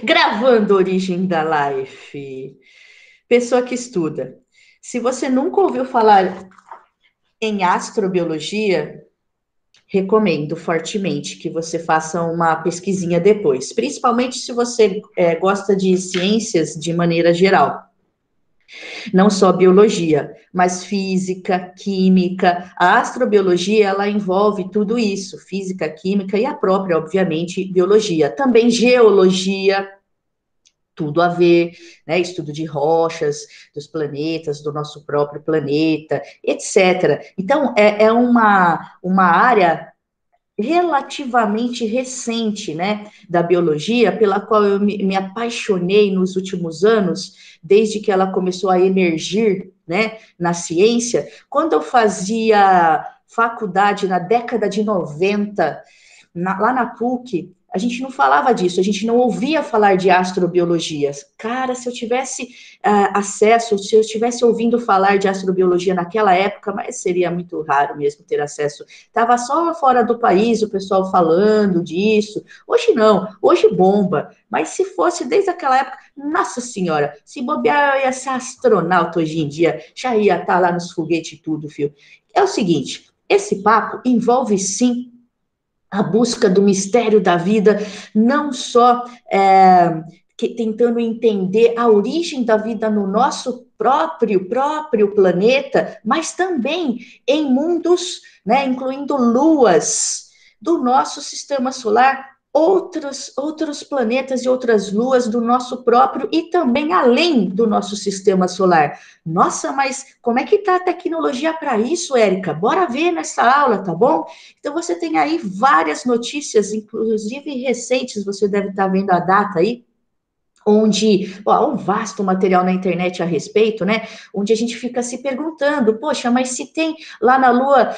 Gravando a origem da life. Pessoa que estuda. Se você nunca ouviu falar em astrobiologia, recomendo fortemente que você faça uma pesquisinha depois, principalmente se você gosta de ciências de maneira geral. Não só biologia, mas física, química. A astrobiologia, ela envolve tudo isso, física, química e a própria, obviamente, biologia. Também geologia, tudo a ver, né? Estudo de rochas, dos planetas, do nosso próprio planeta, etc. Então, é uma área relativamente recente, né, da biologia, pela qual eu me apaixonei nos últimos anos, desde que ela começou a emergir, né, na ciência. Quando eu fazia faculdade na década de 90, lá na PUC, a gente não falava disso, a gente não ouvia falar de astrobiologia. Cara, se eu tivesse acesso, se eu estivesse ouvindo falar de astrobiologia naquela época, mas seria muito raro mesmo ter acesso. Estava só fora do país o pessoal falando disso. Hoje não, hoje bomba. Mas se fosse desde aquela época, nossa senhora, se bobear, eu ia ser astronauta hoje em dia, já ia estar lá nos foguetes e tudo, filho. É o seguinte, esse papo envolve sim a busca do mistério da vida, não só tentando entender a origem da vida no nosso próprio planeta, mas também em mundos, né, incluindo luas do nosso sistema solar, outros planetas e outras luas do nosso próprio e também além do nosso sistema solar. Nossa, mas como é que está a tecnologia para isso, Érica? Bora ver nessa aula, tá bom? Então, você tem aí várias notícias, inclusive recentes, você deve estar vendo a data aí, onde ó, há um vasto material na internet a respeito, né? Onde a gente fica se perguntando, poxa, mas se tem lá na Lua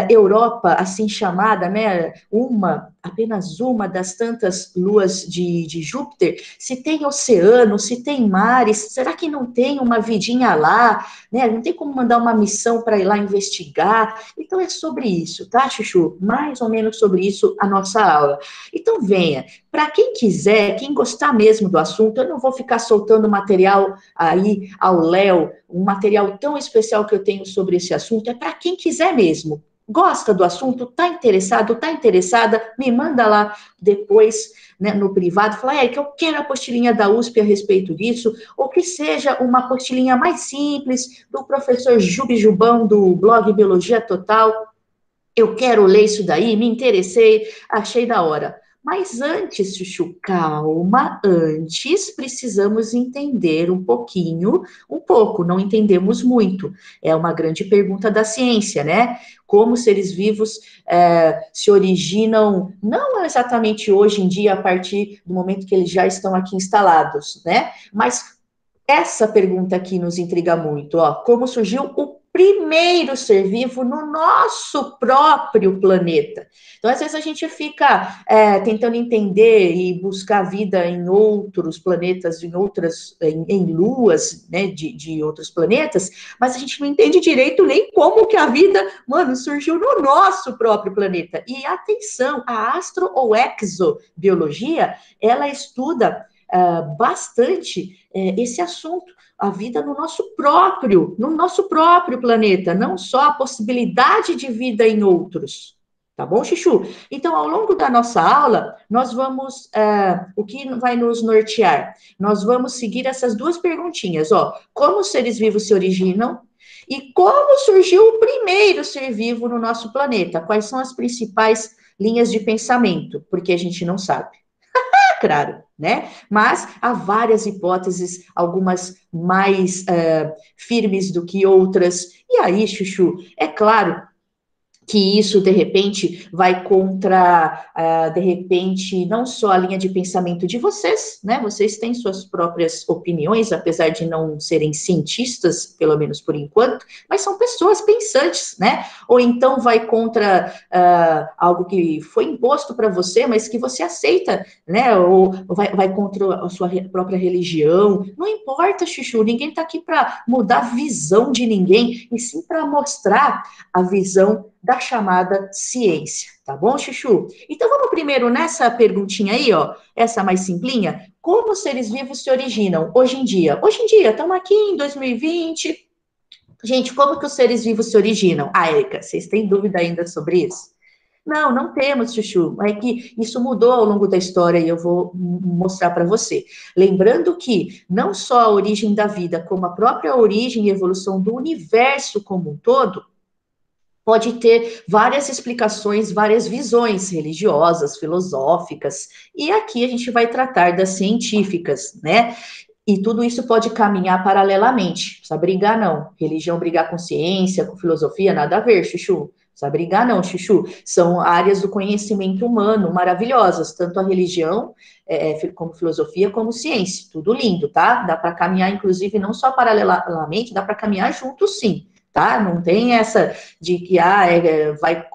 Europa, assim chamada, né? Apenas uma das tantas luas de Júpiter, se tem oceano, se tem mares, será que não tem uma vidinha lá, né? Não tem como mandar uma missão para ir lá investigar? Então é sobre isso, tá, Chuchu? Mais ou menos sobre isso a nossa aula. Então venha, para quem quiser, quem gostar mesmo do assunto, eu não vou ficar soltando material aí ao léu, um material tão especial que eu tenho sobre esse assunto, é para quem quiser mesmo. Gosta do assunto, tá interessado, tá interessada, me manda lá depois, né, no privado, fala, que eu quero a apostilinha da USP a respeito disso, ou que seja uma apostilinha mais simples do professor Jubi Jubão do blog Biologia Total, eu quero ler isso daí, me interessei, achei da hora. Mas antes, Chuchu, calma, antes precisamos entender um pouco, não entendemos muito. É uma grande pergunta da ciência, né? Como seres vivos se originam, não exatamente hoje em dia, a partir do momento que eles já estão aqui instalados, né? Mas essa pergunta aqui nos intriga muito, ó. Como surgiu o primeiro ser vivo no nosso próprio planeta? Então, às vezes a gente fica tentando entender e buscar vida em outros planetas, em luas, né, de outros planetas, mas a gente não entende direito nem como que a vida, mano, surgiu no nosso próprio planeta. E atenção, a astro ou exobiologia, ela estuda bastante esse assunto, a vida no nosso próprio planeta, não só a possibilidade de vida em outros. Tá bom, Chuchu? Então, ao longo da nossa aula, nós vamos, o que vai nos nortear? Nós vamos seguir essas duas perguntinhas, ó. Como os seres vivos se originam? E como surgiu o primeiro ser vivo no nosso planeta? Quais são as principais linhas de pensamento? Porque a gente não sabe claro, né? Mas há várias hipóteses, algumas mais firmes do que outras. E aí, Chuchu, é claro que isso, de repente, vai contra, de repente, não só a linha de pensamento de vocês, né? Vocês têm suas próprias opiniões, apesar de não serem cientistas, pelo menos por enquanto, mas são pessoas pensantes, né? Ou então vai contra algo que foi imposto para você, mas que você aceita, né? Ou vai contra a sua própria religião. Não importa, Chuchu, ninguém está aqui para mudar a visão de ninguém, e sim para mostrar a visão da chamada ciência, tá bom, Chuchu? Então vamos primeiro nessa perguntinha aí, ó, essa mais simplinha, como os seres vivos se originam hoje em dia? Hoje em dia, estamos aqui em 2020, gente, como que os seres vivos se originam? Ah, Érica, vocês têm dúvida ainda sobre isso? Não, não temos, Chuchu. É que isso mudou ao longo da história e eu vou mostrar para você. Lembrando que não só a origem da vida, como a própria origem e evolução do universo como um todo, pode ter várias explicações, várias visões religiosas, filosóficas, e aqui a gente vai tratar das científicas, né? E tudo isso pode caminhar paralelamente. Não precisa brigar, não. Religião brigar com ciência, com filosofia, nada a ver, Chuchu. Não precisa brigar, não, Chuchu. São áreas do conhecimento humano maravilhosas, tanto a religião, como filosofia, como ciência. Tudo lindo, tá? Dá para caminhar, inclusive, não só paralelamente, dá para caminhar juntos, sim, tá? Não tem essa de que vai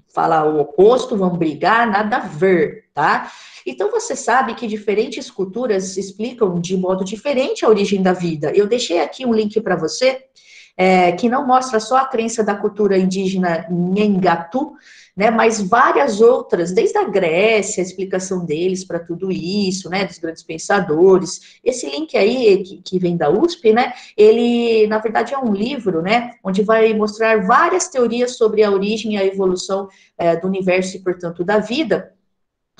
falar o oposto, vão brigar, nada a ver, tá? Então você sabe que diferentes culturas explicam de modo diferente a origem da vida. Eu deixei aqui um link para você que não mostra só a crença da cultura indígena Nhengatu, né, mas várias outras, desde a Grécia, a explicação deles para tudo isso, né, dos grandes pensadores. Esse link aí, que vem da USP, né, ele, na verdade, é um livro, né, onde vai mostrar várias teorias sobre a origem e a evolução do universo e, portanto, da vida,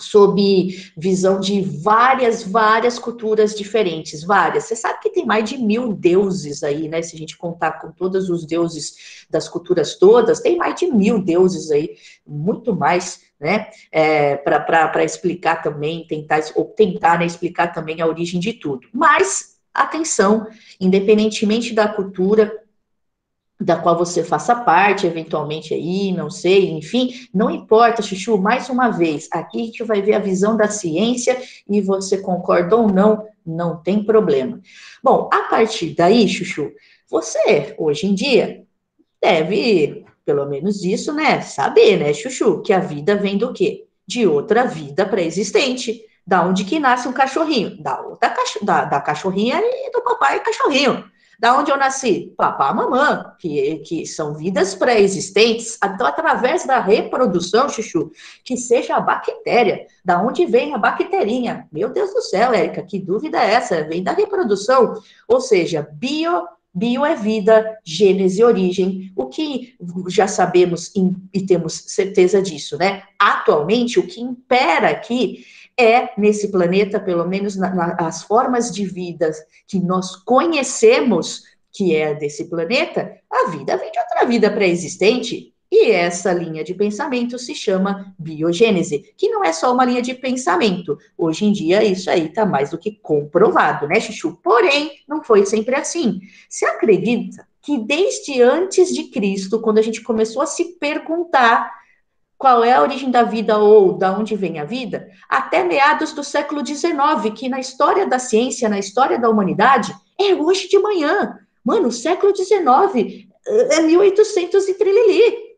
sob visão de várias culturas diferentes, várias. Você sabe que tem mais de 1000 deuses aí, né? Se a gente contar com todos os deuses das culturas todas, tem mais de 1000 deuses aí, muito mais, né? Para explicar também, tentar né, explicar também a origem de tudo. Mas, atenção, independentemente da cultura da qual você faça parte, eventualmente aí, não sei, enfim, não importa, Chuchu, mais uma vez, aqui a gente vai ver a visão da ciência e você concorda ou não, não tem problema. Bom, a partir daí, Chuchu, você, hoje em dia, deve, pelo menos isso, né, saber, né, Chuchu, que a vida vem do quê? De outra vida pré-existente. Da onde que nasce um cachorrinho? Da cachorrinha e do papai cachorrinho. Da onde eu nasci? Papá, mamãe, que são vidas pré-existentes. Então, através da reprodução, Chuchu, que seja a bactéria. Da onde vem a bacterinha? Meu Deus do céu, Érica, que dúvida é essa? Vem da reprodução. Ou seja, bio é vida, gênese, origem, o que já sabemos e temos certeza disso, né? Atualmente, o que impera aqui nesse planeta, pelo menos as formas de vida que nós conhecemos, que é desse planeta, a vida vem de outra vida pré-existente. E essa linha de pensamento se chama biogênese, que não é só uma linha de pensamento. Hoje em dia, isso aí está mais do que comprovado, né, Chuchu? Porém, não foi sempre assim. Você acredita que desde antes de Cristo, quando a gente começou a se perguntar qual é a origem da vida ou da onde vem a vida, até meados do século XIX, que na história da ciência, na história da humanidade, é hoje de manhã. Mano, século XIX é 1800 e trilili.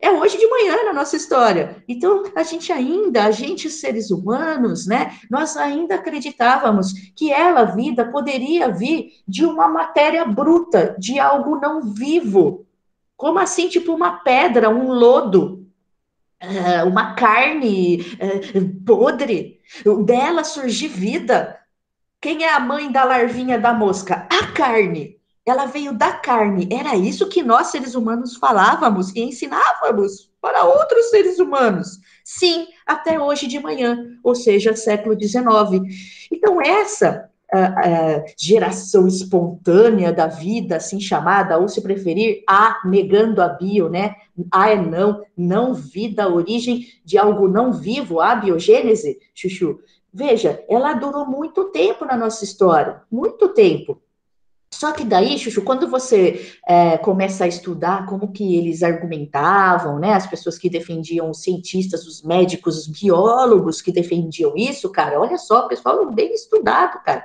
É hoje de manhã na nossa história. Então, a gente, seres humanos, né, nós ainda acreditávamos que a vida, poderia vir de uma matéria bruta, de algo não vivo. Como assim? Tipo uma pedra, um lodo, uma carne podre. Dela surgir vida. Quem é a mãe da larvinha da mosca? A carne. Ela veio da carne. Era isso que nós, seres humanos, falávamos e ensinávamos para outros seres humanos. Sim, até hoje de manhã, ou seja, século XIX. Então, essa geração espontânea da vida, assim chamada, ou se preferir, negando a bio, né? É não, não vida, origem de algo não vivo, a biogênese, Chuchu. Veja, ela durou muito tempo na nossa história, muito tempo. Só que daí, Chuchu, quando você começa a estudar como que eles argumentavam, né, as pessoas que defendiam, os cientistas, os médicos, os biólogos que defendiam isso, cara, olha só, pessoal bem estudado, cara.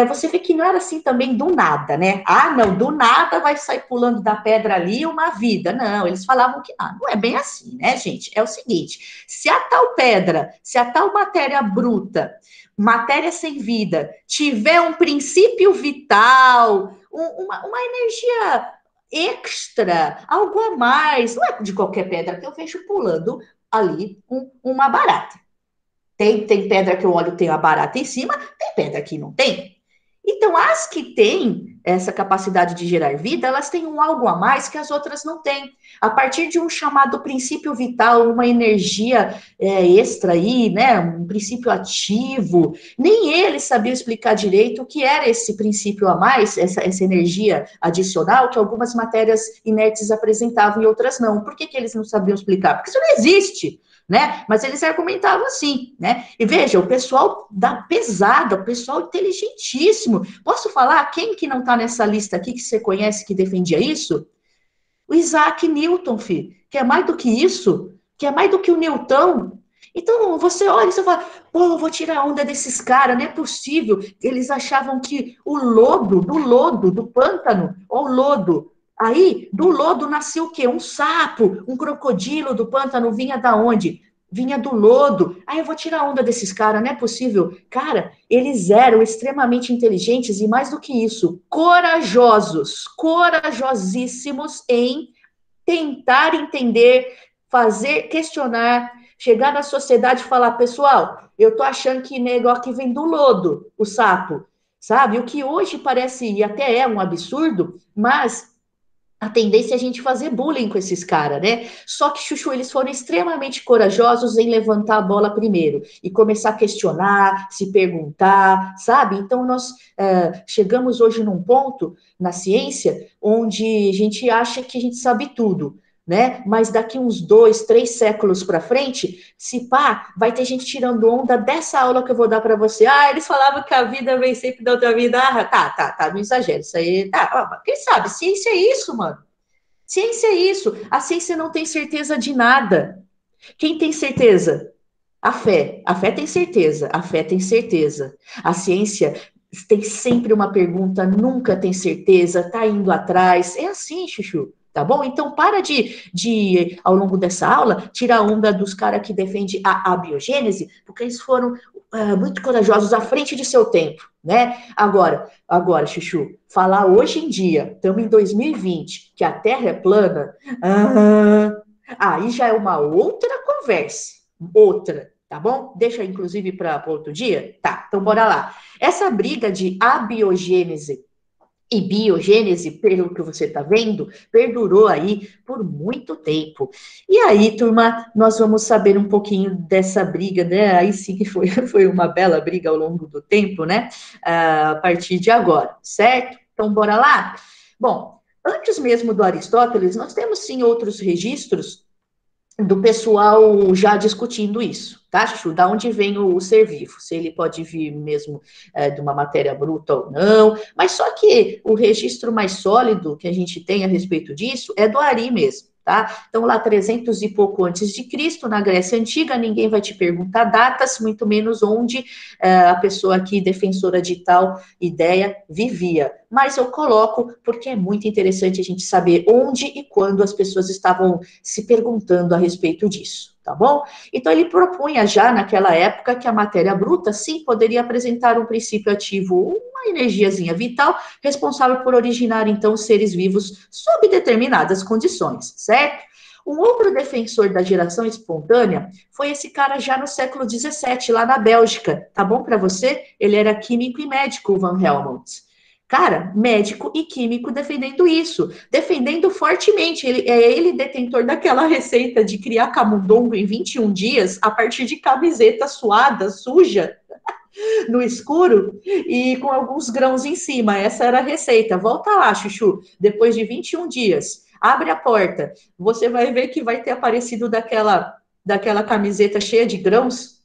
Você vê que não era assim também do nada, né? Ah, não, do nada vai sair pulando da pedra ali uma vida. Não, eles falavam que não é bem assim, né, gente? É o seguinte: se a tal pedra, se a tal matéria bruta, matéria sem vida, tiver um princípio vital, uma energia extra, algo a mais. Não é de qualquer pedra que eu vejo pulando ali uma barata. Tem pedra que eu olho, tem a barata em cima, tem pedra que não tem. Então, as que têm essa capacidade de gerar vida, elas têm um algo a mais que as outras não têm. A partir de um chamado princípio vital, uma energia extra aí, né? Um princípio ativo. Nem eles sabiam explicar direito o que era esse princípio a mais, essa energia adicional que algumas matérias inertes apresentavam e outras não. Por que, que eles não sabiam explicar? Porque isso não existe. Né? Mas eles argumentavam assim, né? E veja, o pessoal da pesada, o pessoal inteligentíssimo. Posso falar quem que não está nessa lista aqui que você conhece que defendia isso? O Isaac Newton, filho, que é mais do que isso, que é mais do que o Newton. Então, você olha e você fala, pô, eu vou tirar a onda desses caras, não é possível. Eles achavam que o lodo, do pântano, ou lodo, aí, do lodo nasceu o quê? Um sapo, um crocodilo do pântano vinha da onde? Vinha do lodo. Aí eu vou tirar a onda desses caras, não é possível. Cara, eles eram extremamente inteligentes e, mais do que isso, corajosos, corajosíssimos em tentar entender, fazer, questionar, chegar na sociedade e falar, pessoal, eu tô achando que negócio que vem do lodo, o sapo, sabe? O que hoje parece, e até é um absurdo, mas a tendência é a gente fazer bullying com esses caras, né? Só que, Chuchu, eles foram extremamente corajosos em levantar a bola primeiro e começar a questionar, se perguntar, sabe? Então, nós chegamos hoje num ponto na ciência onde a gente acha que a gente sabe tudo, né? Mas daqui uns 2, 3 séculos para frente, se pá, vai ter gente tirando onda dessa aula que eu vou dar para você. Ah, eles falavam que a vida vem sempre da outra vida. Ah, tá, não exagero. Isso aí, tá, quem sabe? Ciência é isso, mano. Ciência é isso. A ciência não tem certeza de nada. Quem tem certeza? A fé. A fé tem certeza. A fé tem certeza. A ciência tem sempre uma pergunta, nunca tem certeza, tá indo atrás. É assim, Chuchu. Tá bom? Então, para ao longo dessa aula, tirar onda dos caras que defendem a biogênese, porque eles foram muito corajosos à frente de seu tempo, né? Chuchu, falar hoje em dia, estamos em 2020, que a Terra é plana, aí já é uma outra conversa. Outra, tá bom? Deixa, inclusive, para outro dia? Tá, então bora lá. Essa briga de abiogênese e biogênese, pelo que você está vendo, perdurou aí por muito tempo. E aí, turma, nós vamos saber um pouquinho dessa briga, né? Aí sim que foi uma bela briga ao longo do tempo, né? A partir de agora, certo? Então, bora lá? Bom, antes mesmo do Aristóteles, nós temos sim outros registros do pessoal já discutindo isso, tá, Chuchu? Da onde vem o ser vivo? Se ele pode vir mesmo de uma matéria bruta ou não, mas só que o registro mais sólido que a gente tem a respeito disso é do Ari mesmo. Tá? Então, lá 300 e pouco antes de Cristo, na Grécia Antiga, ninguém vai te perguntar datas, muito menos onde a pessoa aqui, defensora de tal ideia, vivia. Mas eu coloco porque é muito interessante a gente saber onde e quando as pessoas estavam se perguntando a respeito disso, tá bom? Então, ele propunha já naquela época que a matéria bruta, sim, poderia apresentar um princípio ativo, uma energiazinha vital, responsável por originar, então, seres vivos sob determinadas condições, certo? Um outro defensor da geração espontânea foi esse cara já no século XVII, lá na Bélgica. Tá bom para você? Ele era químico e médico, o Van Helmont. Cara, médico e químico defendendo isso, defendendo fortemente. Ele detentor daquela receita de criar camundongo em 21 dias a partir de camiseta suada, suja, no escuro e com alguns grãos em cima. Essa era a receita. Volta lá, Chuchu, depois de 21 dias. Abre a porta, você vai ver que vai ter aparecido daquela camiseta cheia de grãos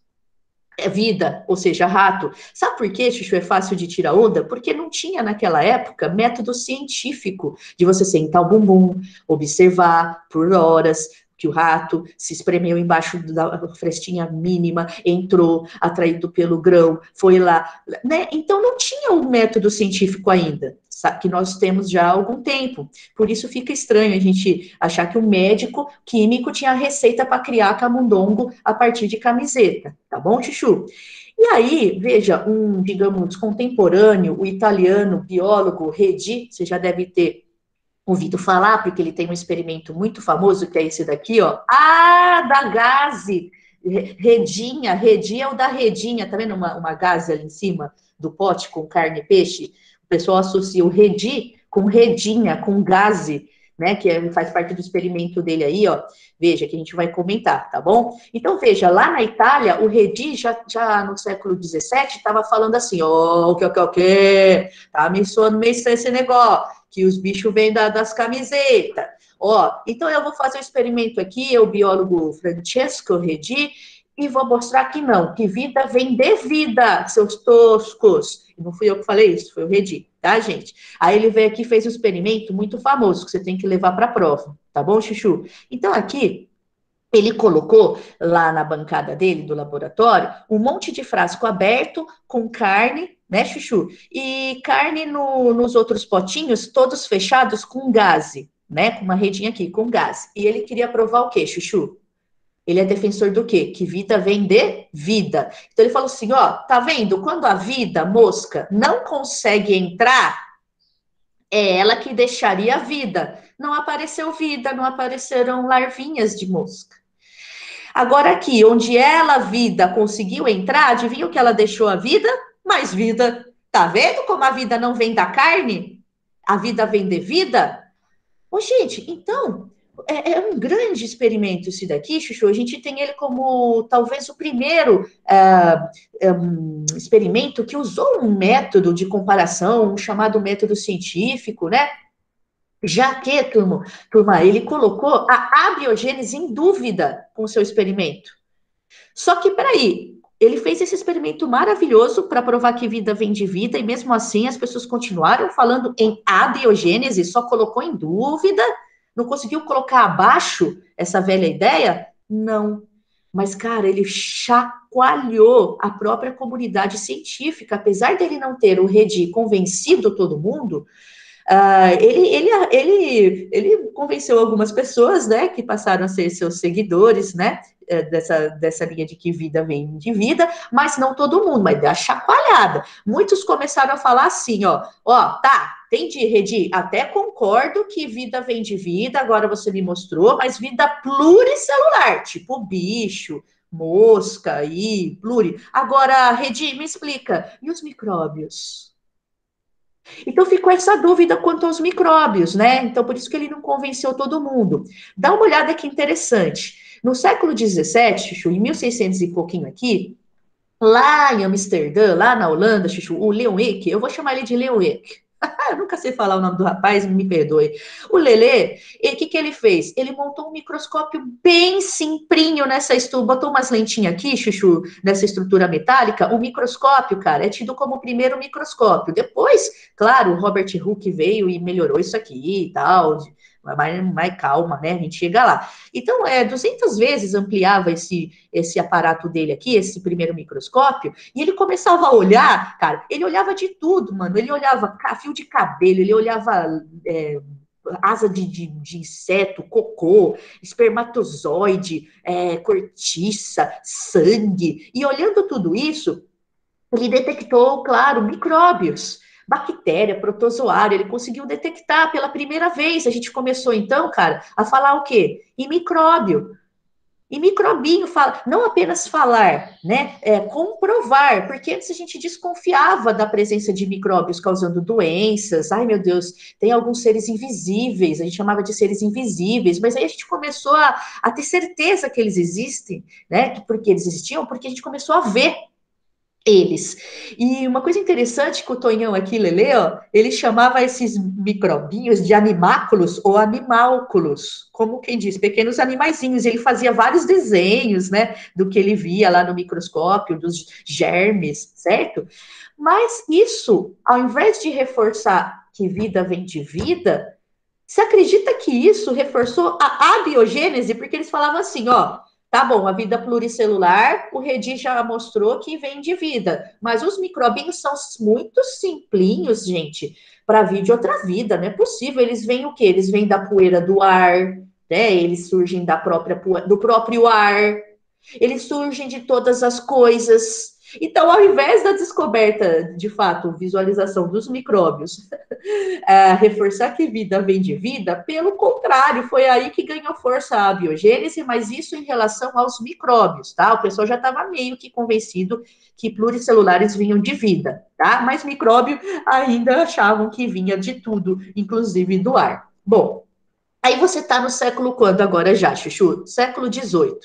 é vida, ou seja, rato. Sabe por que, Chuchu, é fácil de tirar onda? Porque não tinha naquela época método científico de você sentar o bumbum, observar por horas que o rato se espremeu embaixo da frestinha mínima, entrou, atraído pelo grão, foi lá, né? Então não tinha o método científico ainda, que nós temos já há algum tempo. Por isso fica estranho a gente achar que um médico químico tinha a receita para criar camundongo a partir de camiseta, tá bom, Chuchu? E aí, veja, digamos, contemporâneo, o italiano biólogo Redi, você já deve ter ouvido falar, porque ele tem um experimento muito famoso, que é esse daqui, ó. Ah, da Gaze. Redinha, redinha é o da redinha, tá vendo uma Gaze ali em cima do pote com carne e peixe? O pessoal associa o redi com redinha, com gaze, né? Que faz parte do experimento dele aí, ó. Veja, que a gente vai comentar, tá bom? Então, veja, lá na Itália, o redi já no século XVII estava falando assim, ó, o que, tá me soando meio esse negócio, que os bichos vêm das camisetas. Ó, então eu vou fazer um experimento aqui, o biólogo Francesco Redi, e vou mostrar que não, que vida vem de vida, seus toscos. Não fui eu que falei isso, foi o Redi, tá, gente? Aí ele veio aqui e fez um experimento muito famoso, que você tem que levar para a prova, tá bom, Chuchu? Então aqui, ele colocou lá na bancada dele, do laboratório, um monte de frasco aberto com carne, né, Chuchu? E carne nos outros potinhos, todos fechados com gaze, né? Com uma redinha aqui, com gás. E ele queria provar o quê, Chuchu? Ele é defensor do quê? Que vida vem de vida. Então ele falou assim: ó, tá vendo? Quando a vida, mosca, não consegue entrar, é ela que deixaria a vida. Não apareceu vida, não apareceram larvinhas de mosca. Agora aqui, onde ela, vida, conseguiu entrar, adivinha o que ela deixou a vida? Mais vida. Tá vendo como a vida não vem da carne? A vida vem de vida? Ô, gente, então, é um grande experimento esse daqui, Chuchu. A gente tem ele como talvez o primeiro experimento que usou um método de comparação, um chamado método científico, né? Já que, turma, ele colocou a abiogênese em dúvida com o seu experimento. Só que, peraí, ele fez esse experimento maravilhoso para provar que vida vem de vida, e mesmo assim as pessoas continuaram falando em abiogênese, só colocou em dúvida, não conseguiu colocar abaixo essa velha ideia? Não. Mas, cara, ele chacoalhou a própria comunidade científica, apesar dele não ter o Redi convencido todo mundo. Ele convenceu algumas pessoas, né, que passaram a ser seus seguidores, né, dessa linha de que vida vem de vida, mas não todo mundo, mas deu a chacoalhada. Muitos começaram a falar assim, ó, tá, entendi, Redi, até concordo que vida vem de vida, agora você me mostrou, mas vida pluricelular, tipo bicho, mosca e pluri. Agora, Redi, me explica, e os micróbios? Então ficou essa dúvida quanto aos micróbios, né? Então por isso que ele não convenceu todo mundo. Dá uma olhada que interessante. No século XVII, Chuchu, em 1600 e pouquinho aqui, lá em Amsterdã, lá na Holanda, Chuchu, o Leeuwenhoek, eu vou chamar ele de Leeuwenhoek. Eu nunca sei falar o nome do rapaz, me perdoe. O Lelê, o que ele fez? Ele montou um microscópio bem simplinho nessa estrutura, botou umas lentinhas aqui, Chuchu, nessa estrutura metálica. O microscópio, cara, é tido como o primeiro microscópio. Depois, claro, o Robert Hooke veio e melhorou isso aqui e tal, mais calma, né? A gente chega lá. Então, 200 vezes ampliava esse aparato dele aqui, esse primeiro microscópio, e ele começava a olhar, cara, ele olhava de tudo, mano. Ele olhava fio de cabelo, ele olhava asa de inseto, cocô, espermatozoide, cortiça, sangue. E olhando tudo isso, ele detectou, claro, micróbios, bactéria, protozoário, ele conseguiu detectar pela primeira vez. A gente começou, então, cara, a falar o quê? Em micróbio. E microbinho fala, não apenas falar, né? Comprovar, porque antes a gente desconfiava da presença de micróbios causando doenças. Ai, meu Deus, tem alguns seres invisíveis, a gente chamava de seres invisíveis, mas aí a gente começou a ter certeza que eles existem, né? Porque eles existiam, porque a gente começou a ver eles. E uma coisa interessante que o Tonhão aqui, Lele, ó, ele chamava esses microbinhos de animáculos ou animálculos, como quem diz, pequenos animaizinhos. Ele fazia vários desenhos, né, do que ele via lá no microscópio, dos germes, certo? Mas isso, ao invés de reforçar que vida vem de vida, você acredita que isso reforçou a abiogênese? Porque eles falavam assim, ó, tá bom, a vida pluricelular, o Redi já mostrou que vem de vida, mas os microbinhos são muito simplinhos, gente, para vir de outra vida, não é possível. Eles vêm o quê? Eles vêm da poeira do ar, né? Eles surgem do próprio ar, eles surgem de todas as coisas. Então, ao invés da descoberta, de fato, visualização dos micróbios, reforçar que vida vem de vida, pelo contrário, foi aí que ganhou força a biogênese, mas isso em relação aos micróbios, tá? O pessoal já estava meio que convencido que pluricelulares vinham de vida, tá? Mas micróbio ainda achavam que vinha de tudo, inclusive do ar. Bom, aí você está no século quando agora já, Chuchu? Século XVIII,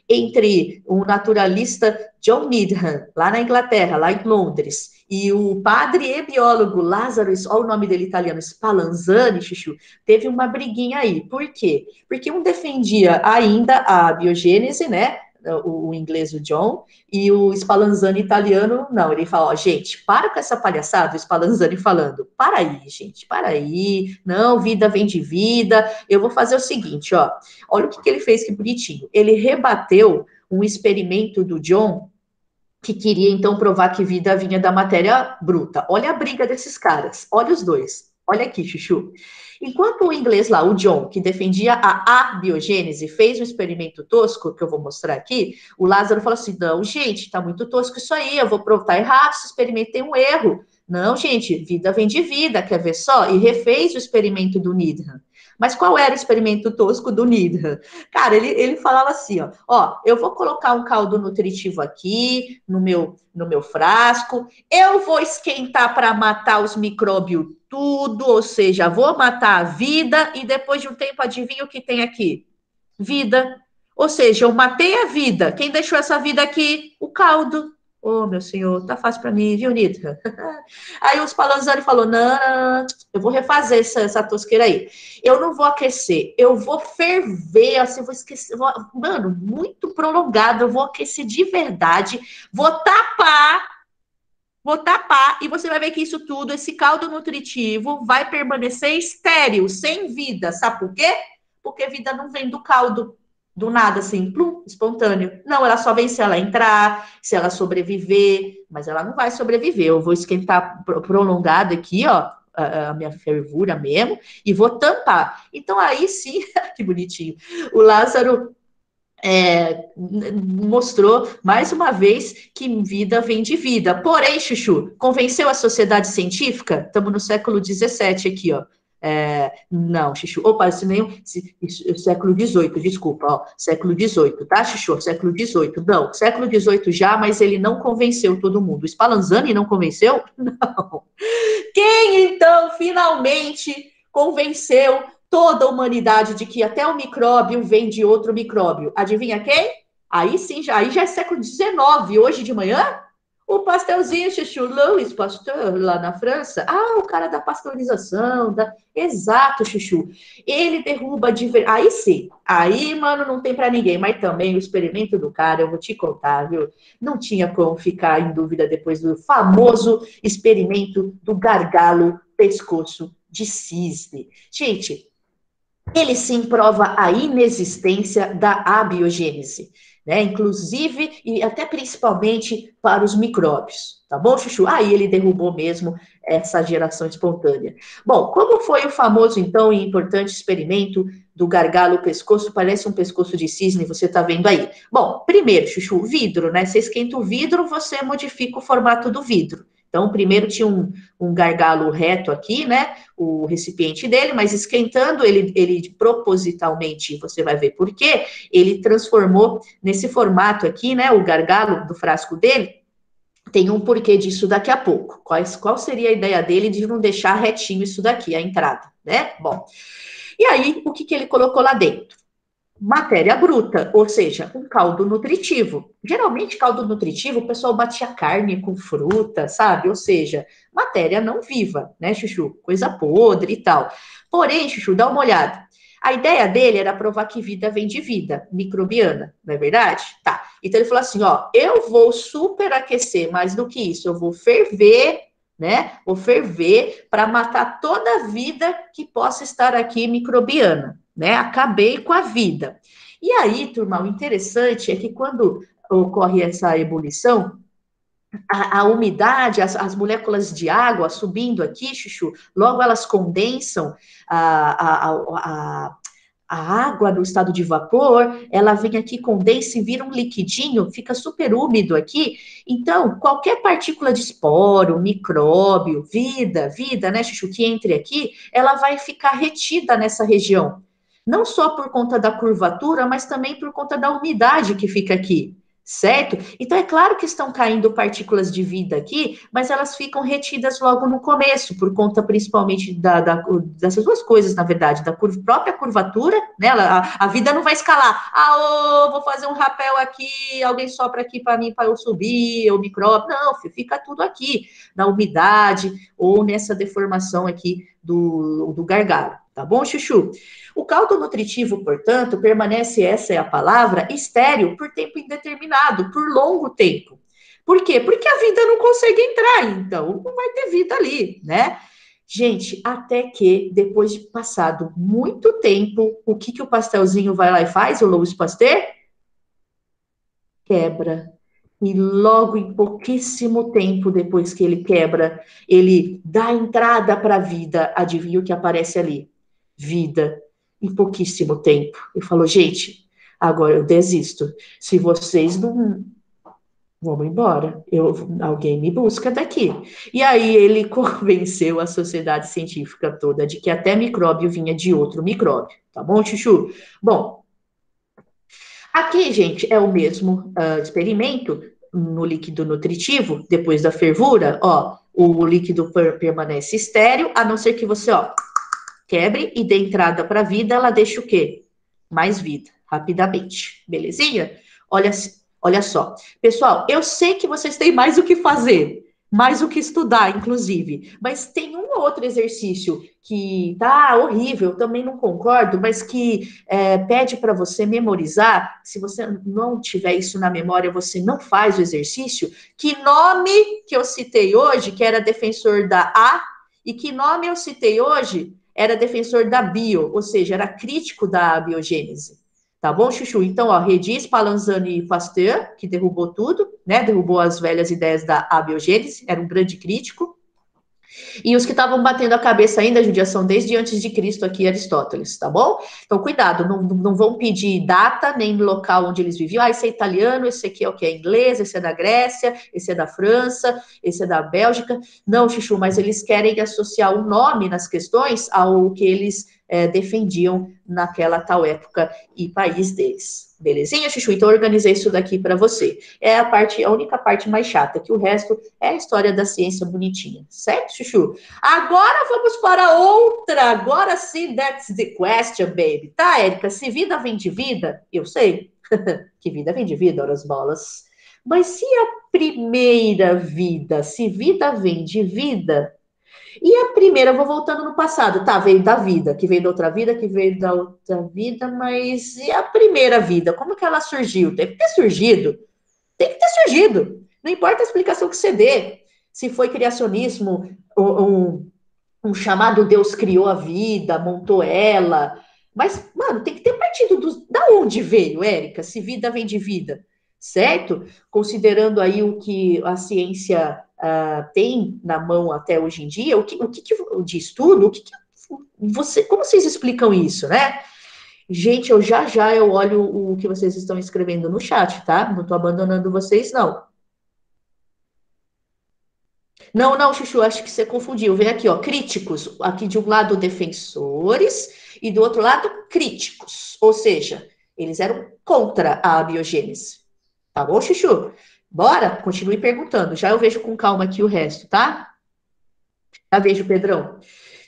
entre o naturalista John Needham, lá na Inglaterra, lá em Londres, e o padre e biólogo Lázaro, olha o nome dele italiano, Spallanzani, Chuchu, teve uma briguinha aí. Por quê? Porque um defendia ainda a biogênese, né? O inglês, o John, e o Spallanzani italiano, não. Ele fala, ó, gente, para com essa palhaçada, o Spallanzani falando, para aí, gente, para aí, não, vida vem de vida, eu vou fazer o seguinte, ó, olha o que ele fez, que bonitinho. Ele rebateu um experimento do John, que queria então provar que vida vinha da matéria bruta. Olha a briga desses caras, olha os dois. Olha aqui, Chuchu. Enquanto o inglês lá, o John, que defendia a abiogênese, fez um experimento tosco, que eu vou mostrar aqui, o Lázaro falou assim: não, gente, tá muito tosco isso aí, eu vou provar tá errado, esse experimento tem um erro. Não, gente, vida vem de vida, quer ver só? E refez o experimento do Needham. Mas qual era o experimento tosco do Needham? Cara, ele falava assim, ó, eu vou colocar um caldo nutritivo aqui no meu frasco, eu vou esquentar para matar os micróbios tudo, ou seja, vou matar a vida e depois de um tempo, adivinha o que tem aqui? Vida. Ou seja, eu matei a vida. Quem deixou essa vida aqui? O caldo. Ô, meu senhor, tá fácil para mim, viu, Nita? Aí os Spallanzani falou, não, eu vou refazer essa tosqueira aí. Eu não vou aquecer, eu vou ferver, assim, vou esquecer, mano, muito prolongado, eu vou aquecer de verdade, vou tapar, e você vai ver que isso tudo, esse caldo nutritivo, vai permanecer estéril, sem vida. Sabe por quê? Porque vida não vem do caldo, do nada, assim, plum, espontâneo. Não, ela só vem se ela entrar, se ela sobreviver, mas ela não vai sobreviver. Eu vou esquentar prolongado aqui, ó, a minha fervura mesmo, e vou tampar. Então, aí sim, que bonitinho. O Lázaro mostrou mais uma vez que vida vem de vida. Porém, Chuchu, convenceu a sociedade científica? Estamos no século XVII aqui, ó. Não, Chuchu. Opa, século XVIII, desculpa, ó. Século XVIII, tá, Chuchu? Século XVIII. Não, século XVIII já, mas ele não convenceu todo mundo. O Spallanzani não convenceu? Não. Quem, então, finalmente convenceu toda a humanidade de que até o micróbio vem de outro micróbio? Adivinha quem? Aí sim, aí já é século XIX, hoje de manhã, o pastelzinho Chuchu Louis Pasteur, lá na França. Ah, o cara da pasteurização, exato, Chuchu. Ele derruba de aí sim. Aí, mano, não tem para ninguém, mas também o experimento do cara, eu vou te contar, viu? Não tinha como ficar em dúvida depois do famoso experimento do gargalo pescoço de cisne. Gente, ele sim prova a inexistência da abiogênese, né? Inclusive e até principalmente para os micróbios, tá bom, Chuchu? Aí ele derrubou mesmo essa geração espontânea. Bom, como foi o famoso então e importante experimento do gargalo pescoço? Parece um pescoço de cisne, você tá vendo aí. Bom, primeiro, Chuchu, vidro, né? Você esquenta o vidro, você modifica o formato do vidro. Então, primeiro tinha um gargalo reto aqui, né? O recipiente dele, mas esquentando ele propositalmente, você vai ver por quê, ele transformou nesse formato aqui, né? O gargalo do frasco dele. Tem um porquê disso daqui a pouco. Qual seria a ideia dele de não deixar retinho isso daqui, a entrada, né? Bom, e aí, o que ele colocou lá dentro? Matéria bruta, ou seja, um caldo nutritivo. Geralmente, caldo nutritivo, o pessoal batia carne com fruta, sabe? Ou seja, matéria não viva, né, Chuchu? Coisa podre e tal. Porém, Chuchu, dá uma olhada. A ideia dele era provar que vida vem de vida, microbiana, não é verdade? Tá. Então ele falou assim: ó, eu vou superaquecer, mais do que isso, eu vou ferver, né? Vou ferver para matar toda a vida que possa estar aqui microbiana, né? Acabei com a vida. E aí, turma, o interessante é que quando ocorre essa ebulição, a umidade, as moléculas de água subindo aqui, Chuchu, logo elas condensam a, a, a, A água no estado de vapor, ela vem aqui, condensa e vira um liquidinho, fica super úmido aqui. Então, qualquer partícula de esporo, micróbio, vida, né, Chuchu, que entre aqui, ela vai ficar retida nessa região. Não só por conta da curvatura, mas também por conta da umidade que fica aqui, certo? Então, é claro que estão caindo partículas de vida aqui, mas elas ficam retidas logo no começo, por conta principalmente dessas duas coisas, na verdade, da própria curvatura, né? A vida não vai escalar. Ah, vou fazer um rapel aqui, alguém sopra aqui para mim, para eu subir, o micróbio. Não, fica tudo aqui, na umidade ou nessa deformação aqui do gargalo. Tá bom, Chuchu? O caldo nutritivo, portanto, permanece, essa é a palavra, estéril por tempo indeterminado, por longo tempo. Por quê? Porque a vida não consegue entrar, então não vai ter vida ali, né? Gente, até que, depois de passado muito tempo, o que o pastelzinho vai lá e faz, o Louis Pasteur? Quebra. E logo em pouquíssimo tempo depois que ele quebra, ele dá entrada para a vida. Adivinha o que aparece ali? Vida. Em pouquíssimo tempo. E falou, gente, agora eu desisto. Se vocês não, vamos embora. Alguém me busca daqui. E aí ele convenceu a sociedade científica toda de que até micróbio vinha de outro micróbio. Tá bom, Chuchu? Bom, aqui, gente, é o mesmo experimento no líquido nutritivo, depois da fervura, ó, o líquido permanece estéril, a não ser que você, ó, quebre e dê entrada para a vida, ela deixa o quê? Mais vida, rapidamente. Belezinha? Olha, olha só. Pessoal, eu sei que vocês têm mais o que fazer, mais o que estudar, inclusive, mas tem um outro exercício que tá horrível, também não concordo, mas que pede para você memorizar. Se você não tiver isso na memória, você não faz o exercício. Que nome que eu citei hoje, que era defensor da A, e que nome eu citei hoje, era defensor da bio, ou seja, era crítico da biogênese. Tá bom, Chuchu? Então, ó, Redi, Spallanzani e Pasteur, que derrubou tudo, né? Derrubou as velhas ideias da abiogênese, era um grande crítico. E os que estavam batendo a cabeça ainda, judiação desde antes de Cristo aqui, Aristóteles, tá bom? Então, cuidado, não vão pedir data nem local onde eles viviam. Ah, esse é italiano, esse aqui é o que? É inglês, esse é da Grécia, esse é da França, esse é da Bélgica. Não, Chuchu, mas eles querem associar o nome nas questões ao que eles defendiam naquela tal época e país deles. Belezinha, Chuchu? Então, eu organizei isso daqui para você. É a única parte mais chata, que o resto é a história da ciência bonitinha, certo, Chuchu? Agora vamos para outra. Agora sim, that's the question, baby. Tá, Érica? Se vida vem de vida, eu sei que vida vem de vida, horas bolas. Mas se a primeira vida, se vida vem de vida, e a primeira, eu vou voltando no passado, tá? Veio da vida, que veio da outra vida, que veio da outra vida, mas e a primeira vida? Como que ela surgiu? Deve ter surgido. Tem que ter surgido. Não importa a explicação que você dê. Se foi criacionismo, um chamado Deus criou a vida, montou ela. Mas, mano, tem que ter partido da onde veio, Érica? Se vida vem de vida, certo? Considerando aí o que a ciência tem na mão até hoje em dia, o que de estudo, como vocês explicam isso, né? Gente, eu olho o que vocês estão escrevendo no chat, tá? Não tô abandonando vocês, não. Não, não, Chuchu, acho que você confundiu. Vem aqui, ó, críticos. Aqui de um lado, defensores, e do outro lado, críticos. Ou seja, eles eram contra a biogênese. Tá bom, Chuchu? Bora? Continue perguntando. Já eu vejo com calma aqui o resto, tá? Já vejo, Pedrão.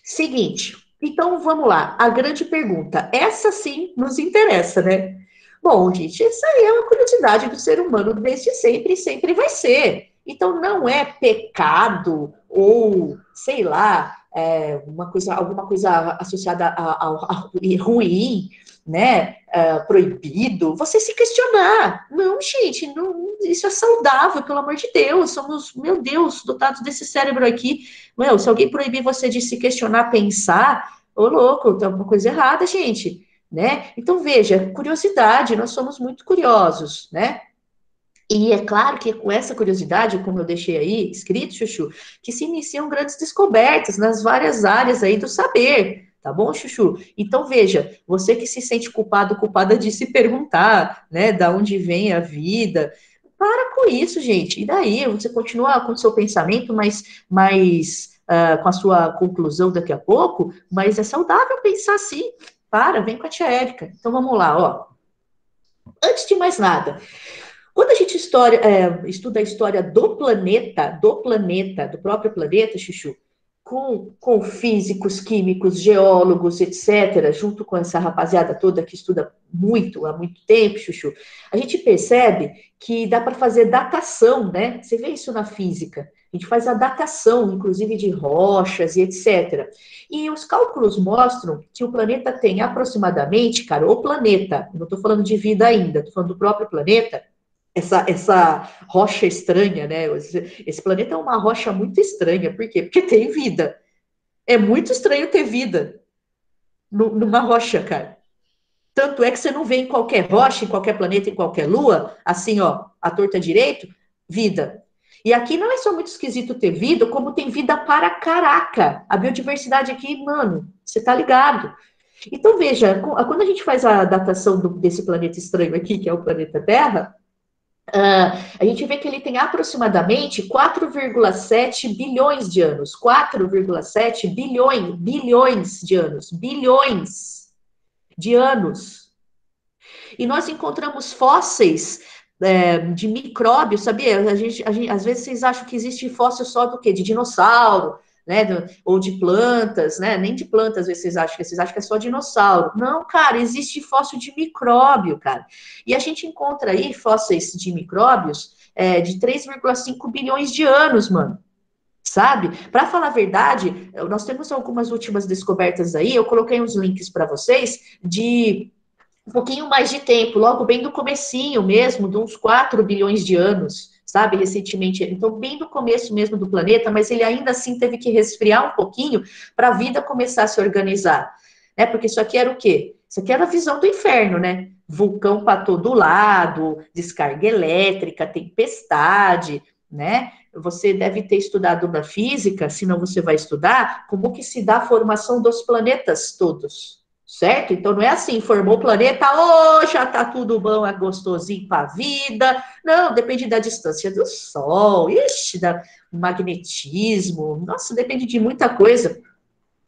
Seguinte, então vamos lá. A grande pergunta. Essa sim nos interessa, né? Bom, gente, essa aí é uma curiosidade do ser humano desde sempre e sempre vai ser. Então não é pecado ou, sei lá, alguma coisa associada a ruim, né? Proibido, você se questionar. Não, gente, não, isso é saudável, pelo amor de Deus. Somos, meu Deus, dotados desse cérebro aqui. Meu, se alguém proibir você de se questionar, pensar, ô louco, tem alguma coisa errada, gente, né? Então, veja, curiosidade, nós somos muito curiosos, né? E é claro que com essa curiosidade, como eu deixei aí escrito, Chuchu, que se iniciam grandes descobertas nas várias áreas aí do saber, tá bom, Chuchu? Então, veja, você que se sente culpado, culpada de se perguntar, né, da onde vem a vida, para com isso, gente. E daí, você continua com o seu pensamento, com a sua conclusão daqui a pouco, mas é saudável pensar assim. Para, vem com a tia Érica. Então, vamos lá, ó. Antes de mais nada, quando a gente estuda a história do próprio planeta, Chuchu, com físicos, químicos, geólogos, etc., junto com essa rapaziada toda que estuda muito, há muito tempo, Chuchu, a gente percebe que dá para fazer datação, né? Você vê isso na física. A gente faz a datação, inclusive, de rochas e etc. E os cálculos mostram que o planeta tem aproximadamente, cara, o planeta, não estou falando de vida ainda, estou falando do próprio planeta, essa rocha estranha, né? Esse planeta é uma rocha muito estranha. Por quê? Porque tem vida. É muito estranho ter vida numa rocha, cara. Tanto é que você não vê em qualquer rocha, em qualquer planeta, em qualquer lua, assim, ó, à torta direito, vida. E aqui não é só muito esquisito ter vida, como tem vida para caraca. A biodiversidade aqui, mano, você tá ligado. Então, veja, quando a gente faz a datação desse planeta estranho aqui, que é o planeta Terra, a gente vê que ele tem aproximadamente 4,7 bilhões de anos. 4,7 bilhões de anos. Bilhões de anos. E nós encontramos fósseis de micróbios, sabia? Às vezes vocês acham que existe fóssil só do quê? De dinossauro, né? Ou de plantas, né? Nem de plantas, às vezes vocês acham que é só dinossauro. Não, cara, existe fóssil de micróbio, cara. E a gente encontra aí fósseis de micróbios de 3,5 bilhões de anos, mano. Sabe? Para falar a verdade, nós temos algumas últimas descobertas aí, eu coloquei uns links para vocês de um pouquinho mais de tempo, logo bem do comecinho mesmo, de uns 4 bilhões de anos, sabe, recentemente. Então, bem do começo mesmo do planeta, mas ele ainda assim teve que resfriar um pouquinho para a vida começar a se organizar, né? Porque isso aqui era o quê? Isso aqui era a visão do inferno, né? Vulcão para todo lado, descarga elétrica, tempestade, né? Você deve ter estudado na física, senão você vai estudar como que se dá a formação dos planetas todos, certo? Então não é assim, formou o planeta, já tá tudo bom, é gostosinho para a vida. Não, depende da distância do Sol, ixi, da magnetismo, nossa, depende de muita coisa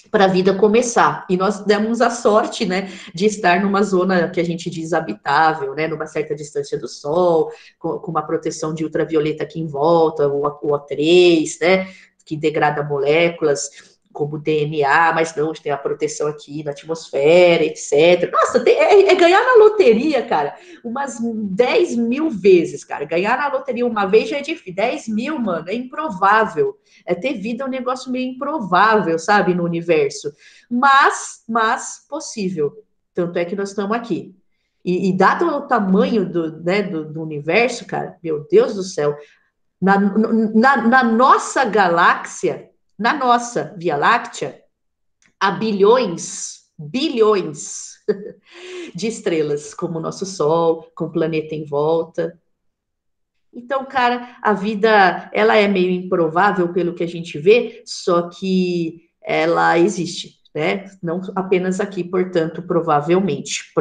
para a vida começar. E nós demos a sorte, né, de estar numa zona que a gente diz habitável, né, numa certa distância do Sol, com uma proteção de ultravioleta aqui em volta, o O3, né, que degrada moléculas como DNA, mas não, a gente tem a proteção aqui na atmosfera, etc. Nossa, é ganhar na loteria, cara, umas 10 mil vezes, cara. Ganhar na loteria uma vez já é difícil. 10 mil, mano, é improvável. Ter vida é um negócio meio improvável, sabe, no universo. Mas possível. Tanto é que nós estamos aqui. E dado o tamanho do universo, cara, meu Deus do céu, na nossa galáxia, na nossa Via Láctea, há bilhões de estrelas, como o nosso Sol, com o planeta em volta. Então, cara, a vida, ela é meio improvável pelo que a gente vê, só que ela existe, né? Não apenas aqui, portanto, provavelmente.